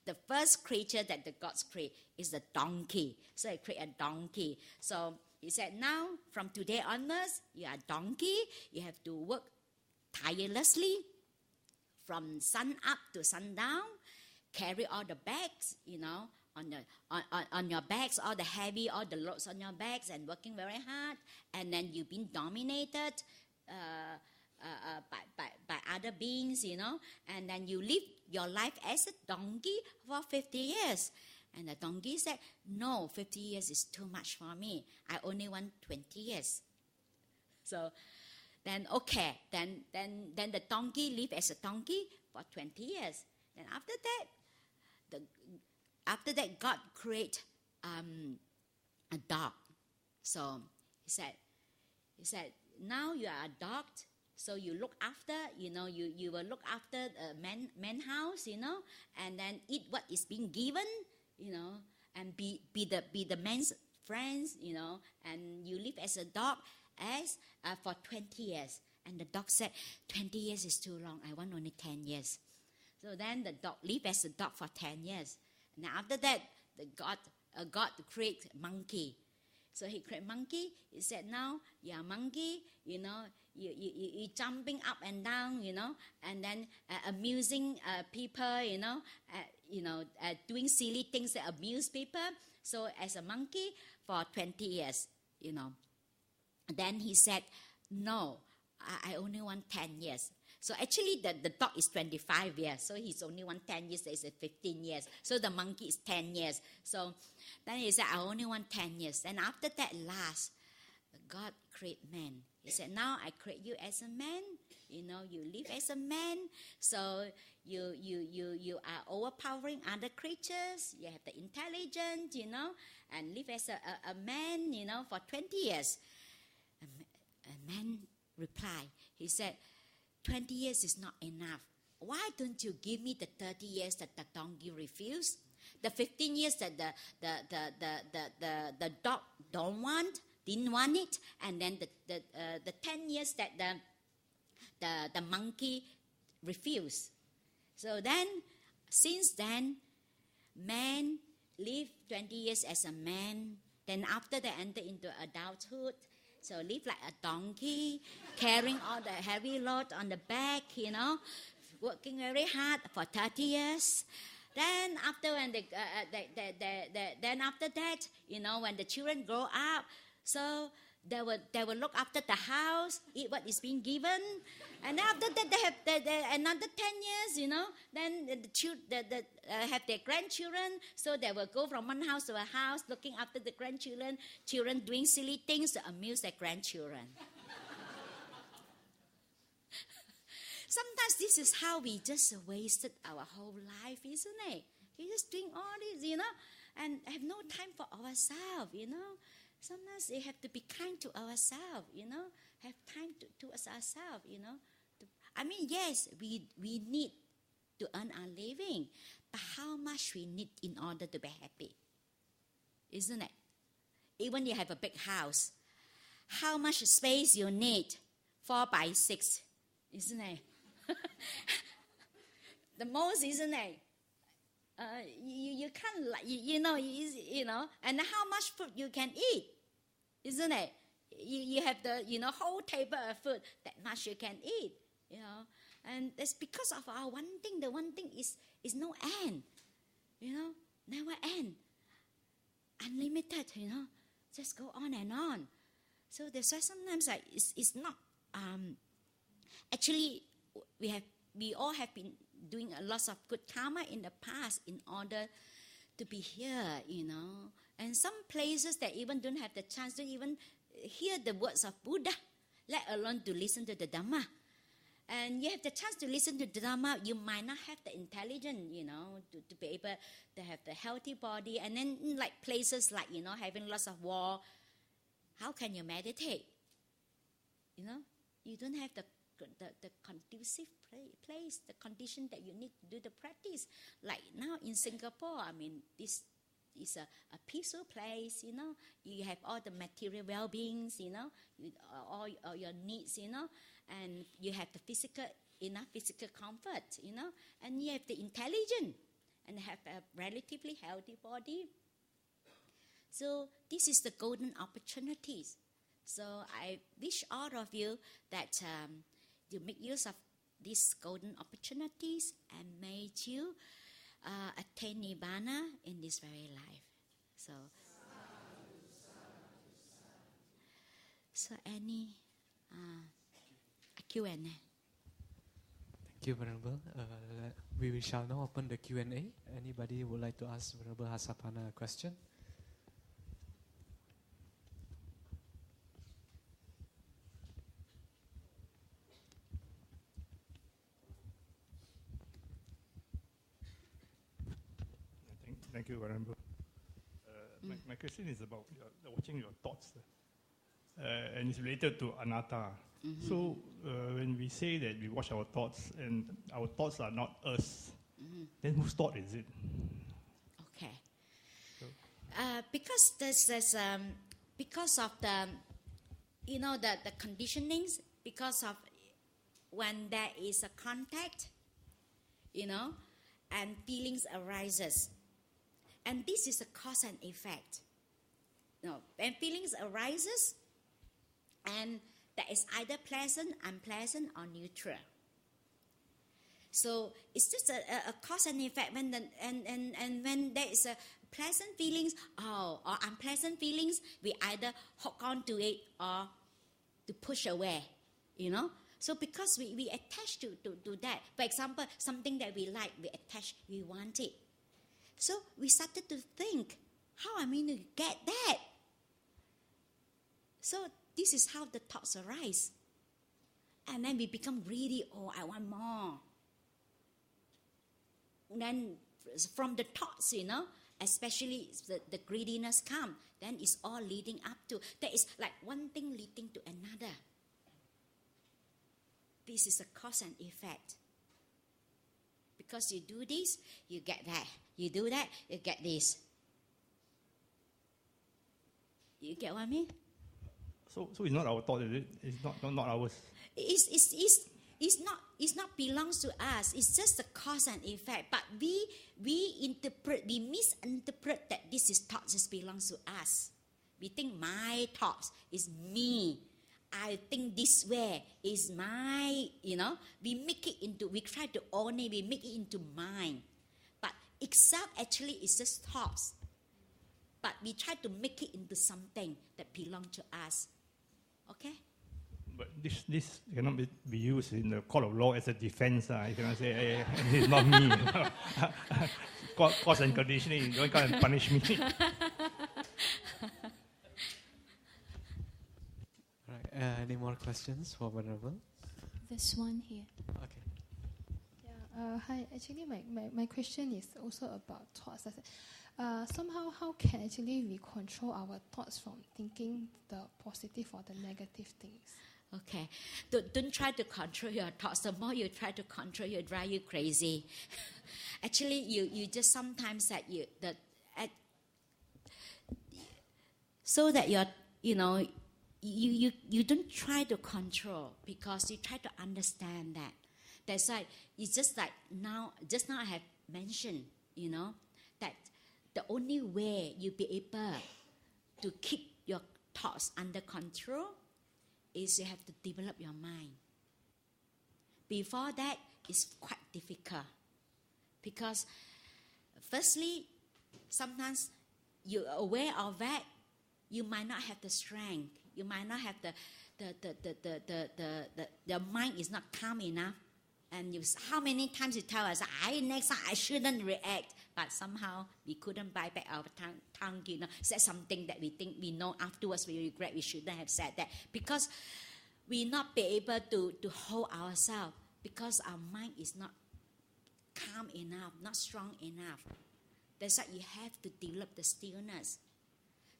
the first creature that the gods create is the donkey. So he created a donkey. So he said, now from today onwards, you are a donkey. You have to work tirelessly from sun up to sundown, carry all the bags, on your backs, all the loads on your backs, and working very hard. And then you've been dominated by other beings, and then you live your life as a donkey for 50 years. And the donkey said, no, 50 years is too much for me. I only want 20 years. So then, okay, then the donkey lived as a donkey for 20 years. And after that, God created a dog. So he said, now you are a dog, so you look after, you will look after the man house, and then eat what is being given, and be the man's friends, and you live as a dog for 20 years. And the dog said, 20 years is too long. I want only 10 years. So then the dog lived as a dog for 10 years. And after that, God created a monkey. So he created monkey. He said, now you're a monkey, you jumping up and down, and then amusing people, doing silly things that amuse people. So as a monkey for 20 years, Then he said, no, I only want 10 years. So actually the dog is 25 years. So he's only want 10 years. It's 15 years. So the monkey is 10 years. So then he said, I only want 10 years. And after that last, God created man. He said, now I create you as a man. You live as a man. So you are overpowering other creatures. You have the intelligence, and live as a man, for 20 years. A man replied, he said, 20 years is not enough. Why don't you give me the 30 years that the donkey refused? The 15 years that the dog didn't want it, and then the 10 years that the monkey refused. So then, since then, man lived 20 years as a man. Then after they enter into adulthood, so live like a donkey, carrying all the heavy load on the back, working very hard for 30 years. Then after when then after that, when the children grow up, so they will look after the house, eat what is being given, and after that they have another 10 years, then the children have their grandchildren, so they will go from one house to a house, looking after the grandchildren, children doing silly things to amuse their grandchildren. Sometimes this is how we just wasted our whole life, isn't it? We're just doing all this, and have no time for ourselves, Sometimes we have to be kind to ourselves, have time to ourselves, yes, we need to earn our living, but how much we need in order to be happy, isn't it? Even you have a big house, how much space you need? 4x6, isn't it? The most, isn't it? You can't, and how much food you can eat, isn't it? You have the, whole table of food, that much you can eat, and it's because of our one thing. The one thing is no end, never end, unlimited, just go on and on. So that's why sometimes it's not, actually we all have been doing a lot of good karma in the past in order to be here, And some places that even don't have the chance to even hear the words of Buddha, let alone to listen to the Dhamma. And you have the chance to listen to the Dhamma, you might not have the intelligence, to be able to have the healthy body. And then like places like, having lots of war, how can you meditate? You don't have the conducive place, the condition that you need to do the practice. Like now in Singapore, this is a peaceful place, You have all the material well-beings, all your needs, and you have the enough physical comfort, and you have the intelligence and have a relatively healthy body. So this is the golden opportunities. So I wish all of you that you make use of these golden opportunities and may you attain Nibbana in this very life. So any Q&A? Thank you, Venerable. We shall now open the Q&A. Anybody would like to ask Venerable Hasapanna a question? Thank you, Venerable. My question is about watching your thoughts, and it's related to anatta. Mm-hmm. So when we say that we watch our thoughts and our thoughts are not us, then whose thought is it? Okay. So, because because of the the conditionings, because of when there is a contact, and feelings arises. And this is a cause and effect. when feelings arises, and that is either pleasant, unpleasant, or neutral. So it's just a cause and effect. When when there is a pleasant feelings or unpleasant feelings, we either hook on to it or to push away, So because we attach to that, for example, something that we like, we attach, we want it. So we started to think, how am I going to get that? So this is how the thoughts arise. And then we become greedy, I want more. Then from the thoughts, especially the greediness come, then it's all leading up to, that is like one thing leading to another. This is a cause and effect. Because you do this, you get that. You do that, you get this. You get what I mean? So it's not our thought, is it? It's not ours. It's not belongs to us. It's just a cause and effect. But we misinterpret that this is thoughts, this belongs to us. We think my thoughts is me. I think this way is my, we try to own it, we make it into mine. But itself actually is just thoughts. But we try to make it into something that belongs to us. Okay? But this cannot be used in the court of law as a defense. You cannot say, hey, it's not me. Cause and conditioning, you don't come and punish me. Right. Any more questions for Venerable? This one here. Okay. Yeah. Hi. Actually, my question is also about thoughts. Somehow, how can actually we control our thoughts from thinking the positive or the negative things? Okay. Don't try to control your thoughts. The more you try to control, it drive you crazy. Actually, you just sometimes so that you don't try to control, because you try to understand that. That's why it's just now I have mentioned, that the only way you'll be able to keep your thoughts under control is you have to develop your mind. Before that, it's quite difficult. Because firstly, sometimes you're aware of that, you might not have the strength. You might not have the mind is not calm enough. And how many times you tell us, next time I shouldn't react, but somehow we couldn't buy back our tongue, said something that we think we know afterwards we regret we shouldn't have said that, because we not be able to hold ourselves, because our mind is not calm enough, not strong enough. That's why you have to develop the stillness.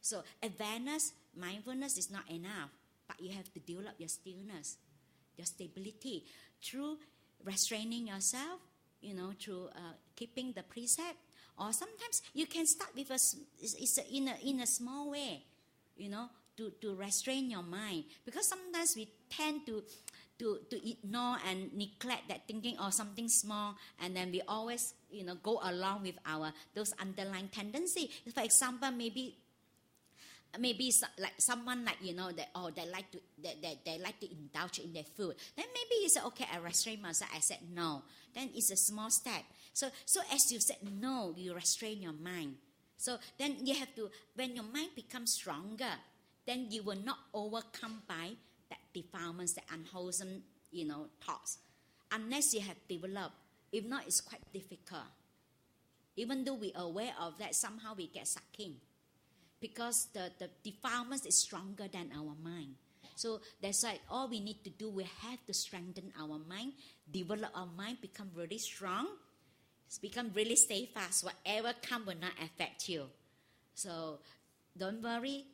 So awareness, mindfulness is not enough, but you have to develop your stillness, your stability through restraining yourself, through keeping the precept. Or sometimes you can start with in a small way, to restrain your mind. Because sometimes we tend to ignore and neglect that thinking or something small, and then we always, go along with those underlying tendency. For example, maybe like someone like they like to indulge in their food. Then maybe you say, okay, I restrain myself. I said no. Then it's a small step. So as you said no, you restrain your mind. So then you have to, when your mind becomes stronger, then you will not overcome by that defilements, the unwholesome thoughts, unless you have developed. If not, it's quite difficult. Even though we are aware of that, somehow we get sucked in. Because the defilement is stronger than our mind. So that's why all we need to do, we have to strengthen our mind, develop our mind, become really strong, become really steadfast. Whatever comes will not affect you. So don't worry.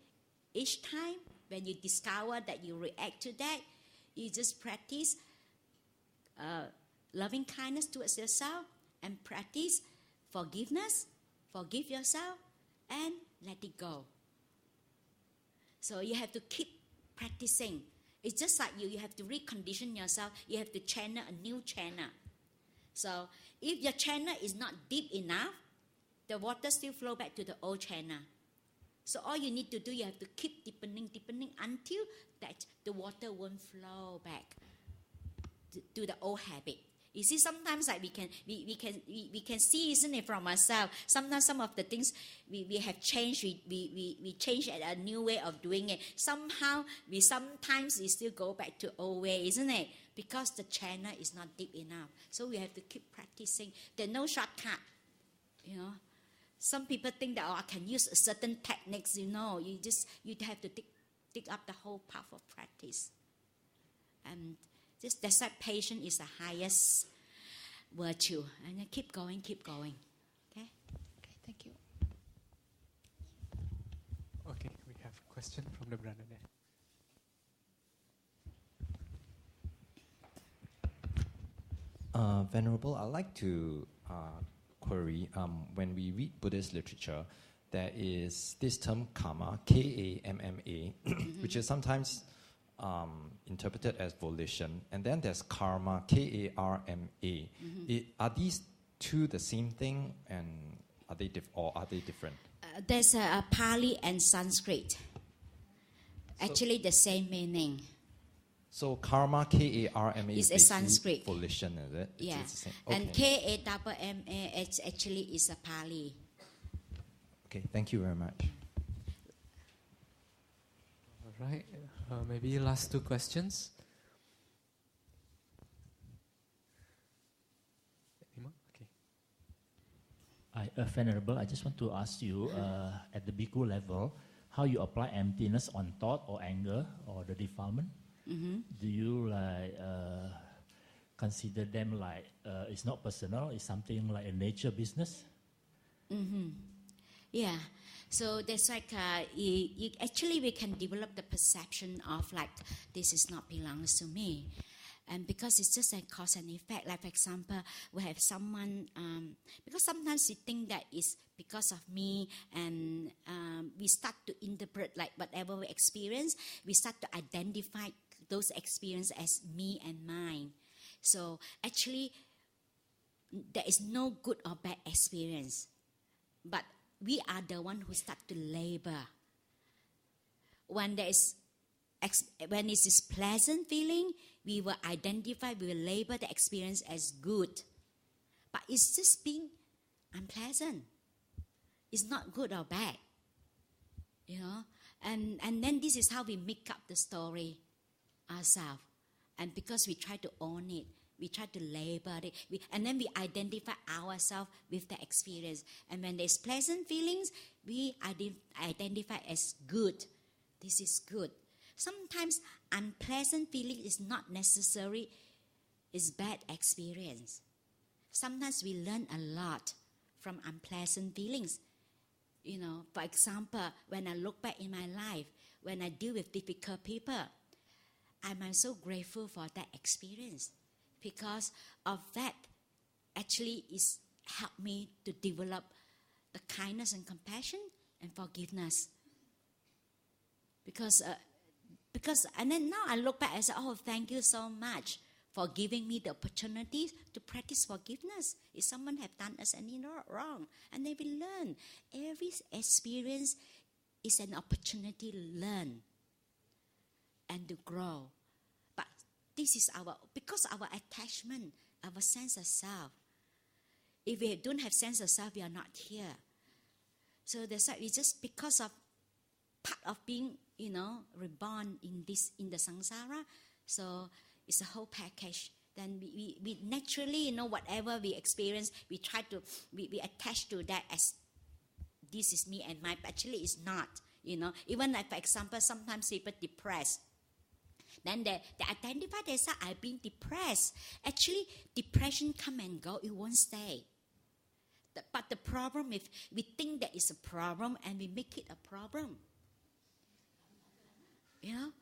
Each time when you discover that you react to that, you just practice loving kindness towards yourself and practice forgiveness, forgive yourself, and let it go. So you have to keep practicing. It's just like you have to recondition yourself. You have to channel a new channel. So if your channel is not deep enough, the water still flow back to the old channel. So all you need to do, you have to keep deepening until that the water won't flow back to the old habit. You see, sometimes like we can see, isn't it, from ourselves. Sometimes some of the things we have changed, we change at a new way of doing it. Somehow sometimes we still go back to old way, isn't it? Because the channel is not deep enough. So we have to keep practicing. There's no shortcut, you know. Some people think that I can use certain techniques, you know. You have to dig up the whole path of practice. And that's why patience is the highest virtue. And then keep going. Okay? Okay, thank you. Okay, we have a question from the brother there. Venerable, I'd like to query, when we read Buddhist literature, there is this term karma, K-A-M-M-A, which is sometimes interpreted as volition, and then there's karma, K-A-R-M-A. Are these two the same thing, and are they different? There's a Pali and Sanskrit. Actually, the same meaning. So karma, K-A-R-M-A, is a Sanskrit. Volition, is it? Yeah. It's the same. Okay. And K-A-M-M-A actually is a Pali. Okay, thank you very much. All right, maybe last two questions. Okay. Venerable, I just want to ask you, at the bhikkhu level, how you apply emptiness on thought or anger or the defilement? Do you consider them like it's not personal, it's something like a nature business? Yeah, so there's like actually we can develop the perception of like this is not belongs to me, and because it's just a cause and effect. Like for example, we have someone because sometimes we think that it's because of me, and we start to interpret like whatever we experience, we start to identify those experiences as me and mine. So actually, there is no good or bad experience, but we are the one who start to labor. When it is this pleasant feeling, we will identify, we will label the experience as good. But it's just being unpleasant. It's not good or bad, you know. And then this is how we make up the story ourselves. And because we try to own it, we try to label it, and then we identify ourselves with the experience. And when there's pleasant feelings, we identify as good. This is good. Sometimes unpleasant feeling is not necessary is bad experience. Sometimes we learn a lot from unpleasant feelings. You know, for example, when I look back in my life, when I deal with difficult people, I'm so grateful for that experience. Because of that, actually, it's helped me to develop the kindness and compassion and forgiveness. Because and then now I look back and say, oh, thank you so much for giving me the opportunity to practice forgiveness. If someone have done us any wrong, and they will learn. Every experience is an opportunity to learn and to grow. This is because our attachment, our sense of self. If we don't have sense of self, we are not here. So that's why we just, because of part of being, you know, reborn in the samsara, so it's a whole package. Then we naturally, you know, whatever we experience, we try to, we attach to that as this is me and mine, but actually it's not, you know. Even like, for example, sometimes people depressed. Then they identify themselves, I've been depressed. Actually, depression come and go, it won't stay. But the problem is, we think that it's a problem and we make it a problem. You know,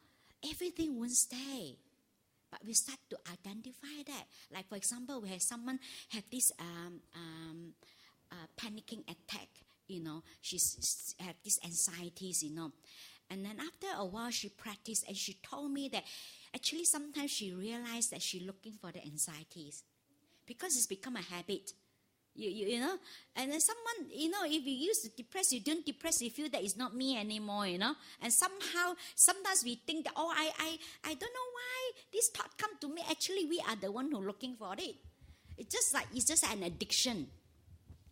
everything won't stay. But we start to identify that. Like for example, we have someone have this panicking attack, you know. She's had these anxieties, you know. And then after a while, she practiced, and she told me that actually sometimes she realized that she's looking for the anxieties because it's become a habit. You know, and then someone, you know, if you used to depress, you don't depress, you feel that it's not me anymore, you know. And somehow, sometimes we think that, oh, I don't know why this thought come to me. Actually, we are the one who looking for it. It's just an addiction.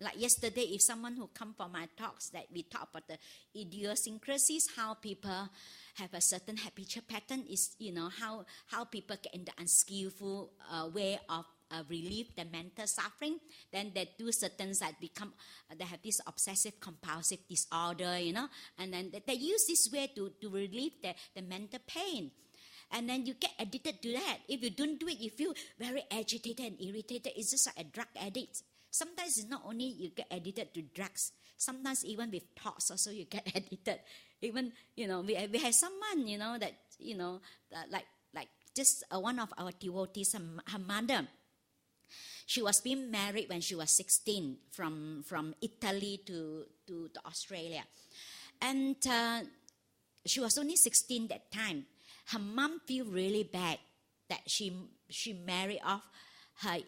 Like yesterday, if someone who come for my talks, that we talk about the idiosyncrasies, how people have a certain habitual pattern, is, you know, how people get in the unskillful way of relieve the mental suffering. Then they do certain that they have this obsessive compulsive disorder, you know, and then they use this way to relieve the mental pain. And then you get addicted to that. If you don't do it, you feel very agitated and irritated. It's just like a drug addict. Sometimes it's not only you get addicted to drugs, sometimes even with thoughts also you get addicted. Even, you know, we have someone, you know, that, you know, like just one of our devotees, her mother, she was being married when she was 16 from Italy to Australia. And she was only 16 that time. Her mom feel really bad that she married off her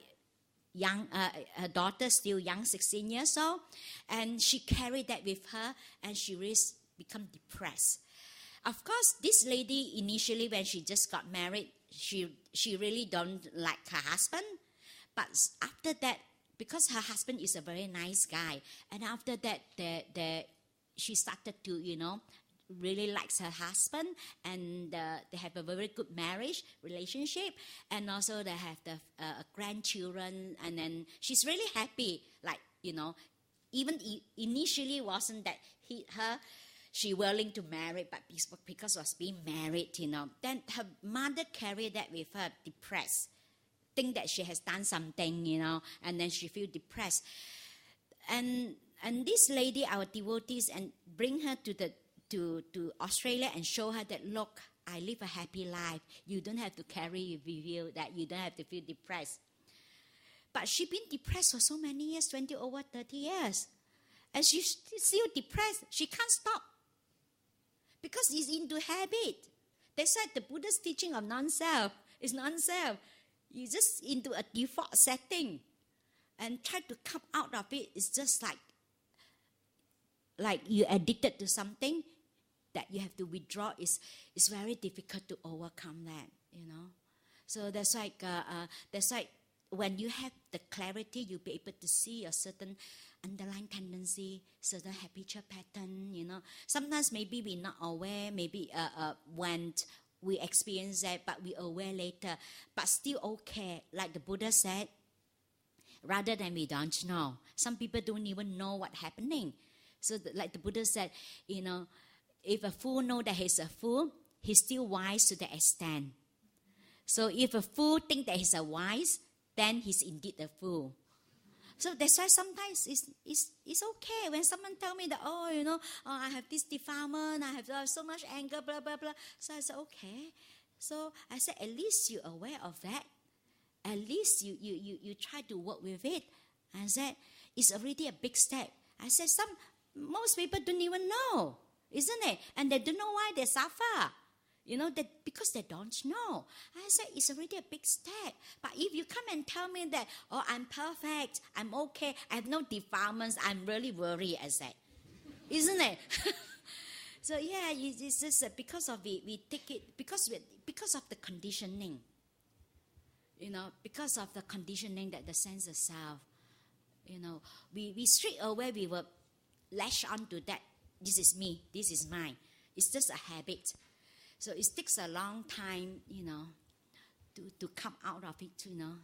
her daughter, still young, 16 years old. And she carried that with her, and she really become depressed. Of course, this lady, initially when she just got married, she really don't like her husband. But after that, because her husband is a very nice guy, and after that, she started to, you know, really likes her husband, and they have a very good marriage relationship, and also they have the grandchildren, and then she's really happy. Like, you know, even initially wasn't that she willing to marry, but because was being married, you know, then her mother carried that with her, depressed. Think that she has done something, you know, and then she feel depressed. And this lady, our devotees, and bring her to Australia and show her that, look, I live a happy life. You don't have to carry with you, that you don't have to feel depressed. But she's been depressed for so many years, 30 years. And she's still depressed. She can't stop. Because it's into habit. They said the Buddha's teaching of non-self is non-self. You're just into a default setting, and try to come out of it. It's just like you're addicted to something that you have to withdraw. It's very difficult to overcome that, you know. So that's like when you have the clarity, you'll be able to see a certain underlying tendency, certain habitual pattern, you know. Sometimes maybe we're not aware, maybe when we experience that, but we're aware later. But still okay. Like the Buddha said, rather than we don't know. Some people don't even know what's happening. So like the Buddha said, you know, if a fool knows that he's a fool, he's still wise to the extent. So if a fool thinks that he's a wise, then he's indeed a fool. So that's why sometimes it's okay when someone tell me that, oh, you know, I have this defilement, I have so much anger, blah, blah, blah. So I said, okay. So I said, at least you're aware of that. At least you try to work with it. I said, it's already a big step. I said, most people don't even know, isn't it? And they don't know why they suffer. You know, because they don't know. I said, it's already a big step. But if you come and tell me that, oh, I'm perfect, I'm okay, I have no defilements, I'm really worried, I said. Isn't it? So yeah, it's just because of it, we take it, because of the conditioning. You know, because of the conditioning that the sense of self, you know, we straight away we will latch on to that. This is me, this is mine. It's just a habit. So it takes a long time, you know, to come out of it, you know,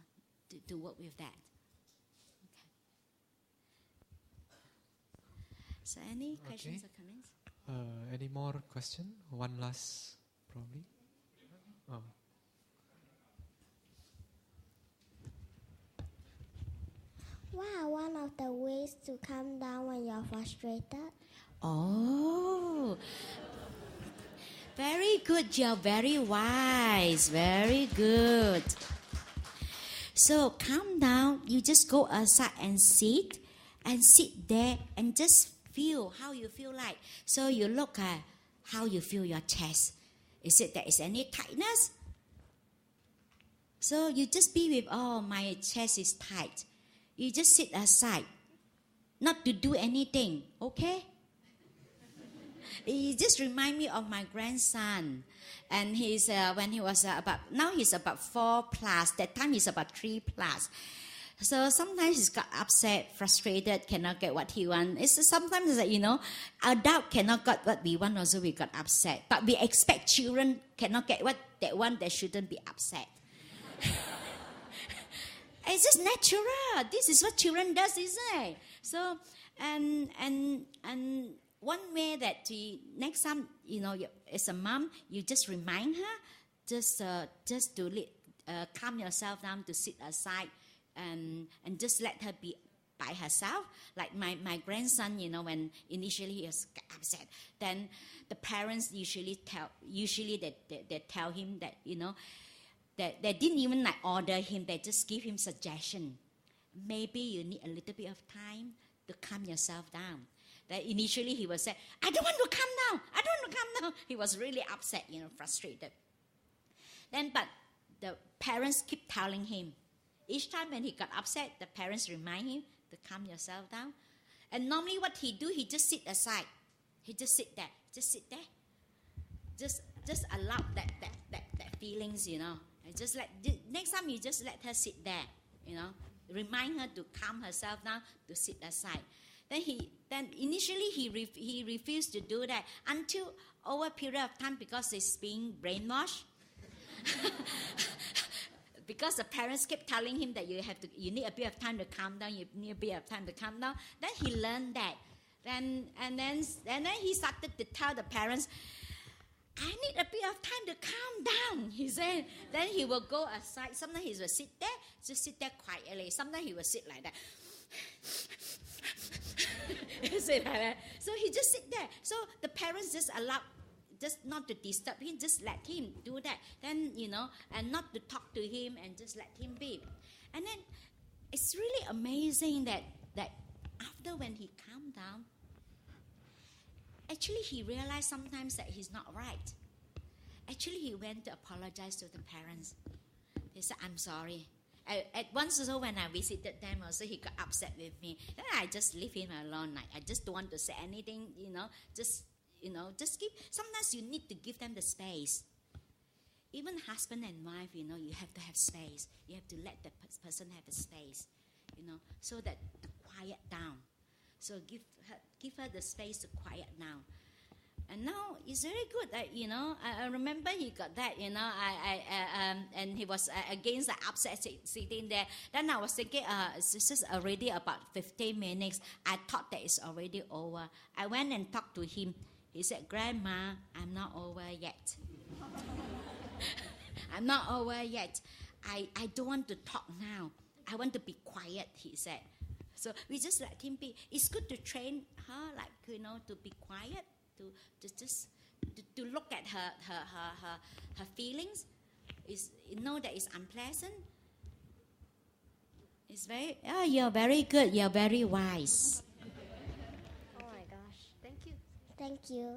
to work with that. Okay. So any questions or comments? Any more question? One last, probably. Oh. What are one of the ways to calm down when you're frustrated? Oh, very good. You're very wise. Very good. So calm down. You just go outside and sit there and just feel how you feel like. So you look at how you feel your chest. Is it there is any tightness? So you just be with, oh, my chest is tight. you just sit aside, not to do anything, okay? It just remind me of my grandson. And he's when he was now he's about 4 plus. That time he's about 3 plus. So sometimes he's got upset, frustrated, cannot get what he wants. It's sometimes that, adult cannot get what we want, also we got upset. But we expect children cannot get what they want, they shouldn't be upset. It's just natural. This is what children does, isn't it? So, and one way that next time, as a mom, you just remind her, just to calm yourself down, to sit aside, and just let her be by herself. Like my grandson, when initially he was upset, then the parents usually they tell him that, that they didn't even order him, they just give him suggestion. Maybe you need a little bit of time to calm yourself down. That initially he was saying, I don't want to calm down, I don't want to calm down. He was really upset, frustrated. Then, but the parents keep telling him. Each time when he got upset, the parents remind him to calm yourself down. And normally what he do, he just sit aside. He just sit there. Just sit there. Just allow that feelings, And just next time you just let her sit there, Remind her to calm herself down, to sit aside. Then initially he refused to do that until over a period of time, because he's being brainwashed. Because the parents kept telling him that you need a bit of time to calm down. You need a bit of time to calm down. Then he learned that. Then he started to tell the parents, I need a bit of time to calm down. He said. Then he will go aside. Sometimes he will sit there, just sit there quietly. Sometimes he will sit like that. Sit like that. So he just sit there. So the parents just not to disturb him, just let him do that. Then, and not to talk to him, and just let him be. And then it's really amazing that after when he calmed down, actually he realized sometimes that he's not right. Actually, he went to apologize to the parents. He said, I'm sorry. At once also when I visited them also, he got upset with me. Then I just leave him alone. I just don't want to say anything, just give. Sometimes you need to give them the space. Even husband and wife, you have to have space. You have to let the person have a space, so that to quiet down. So give her the space to quiet down. And now it's very good that, I remember he got that, and he was against the upset sitting there. Then I was thinking, it's just already about 15 minutes. I thought that it's already over. I went and talked to him. He said, Grandma, I'm not over yet. I'm not over yet. I don't want to talk now. I want to be quiet, he said. So we just let him be. It's good to train her, to be quiet, to look at her feelings. That it's unpleasant. It's you're very good. You're very wise. Oh my gosh. Thank you. Thank you.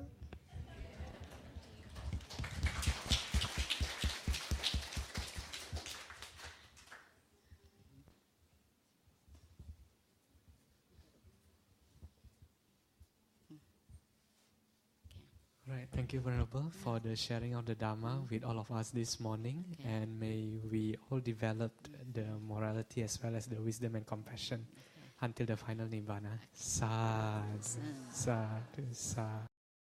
Right, thank you, Venerable, for the sharing of the Dharma with all of us this morning. Okay. And may we all develop the morality as well as the wisdom and compassion until the final Nibbana. Sadhu, sadhu, sadhu.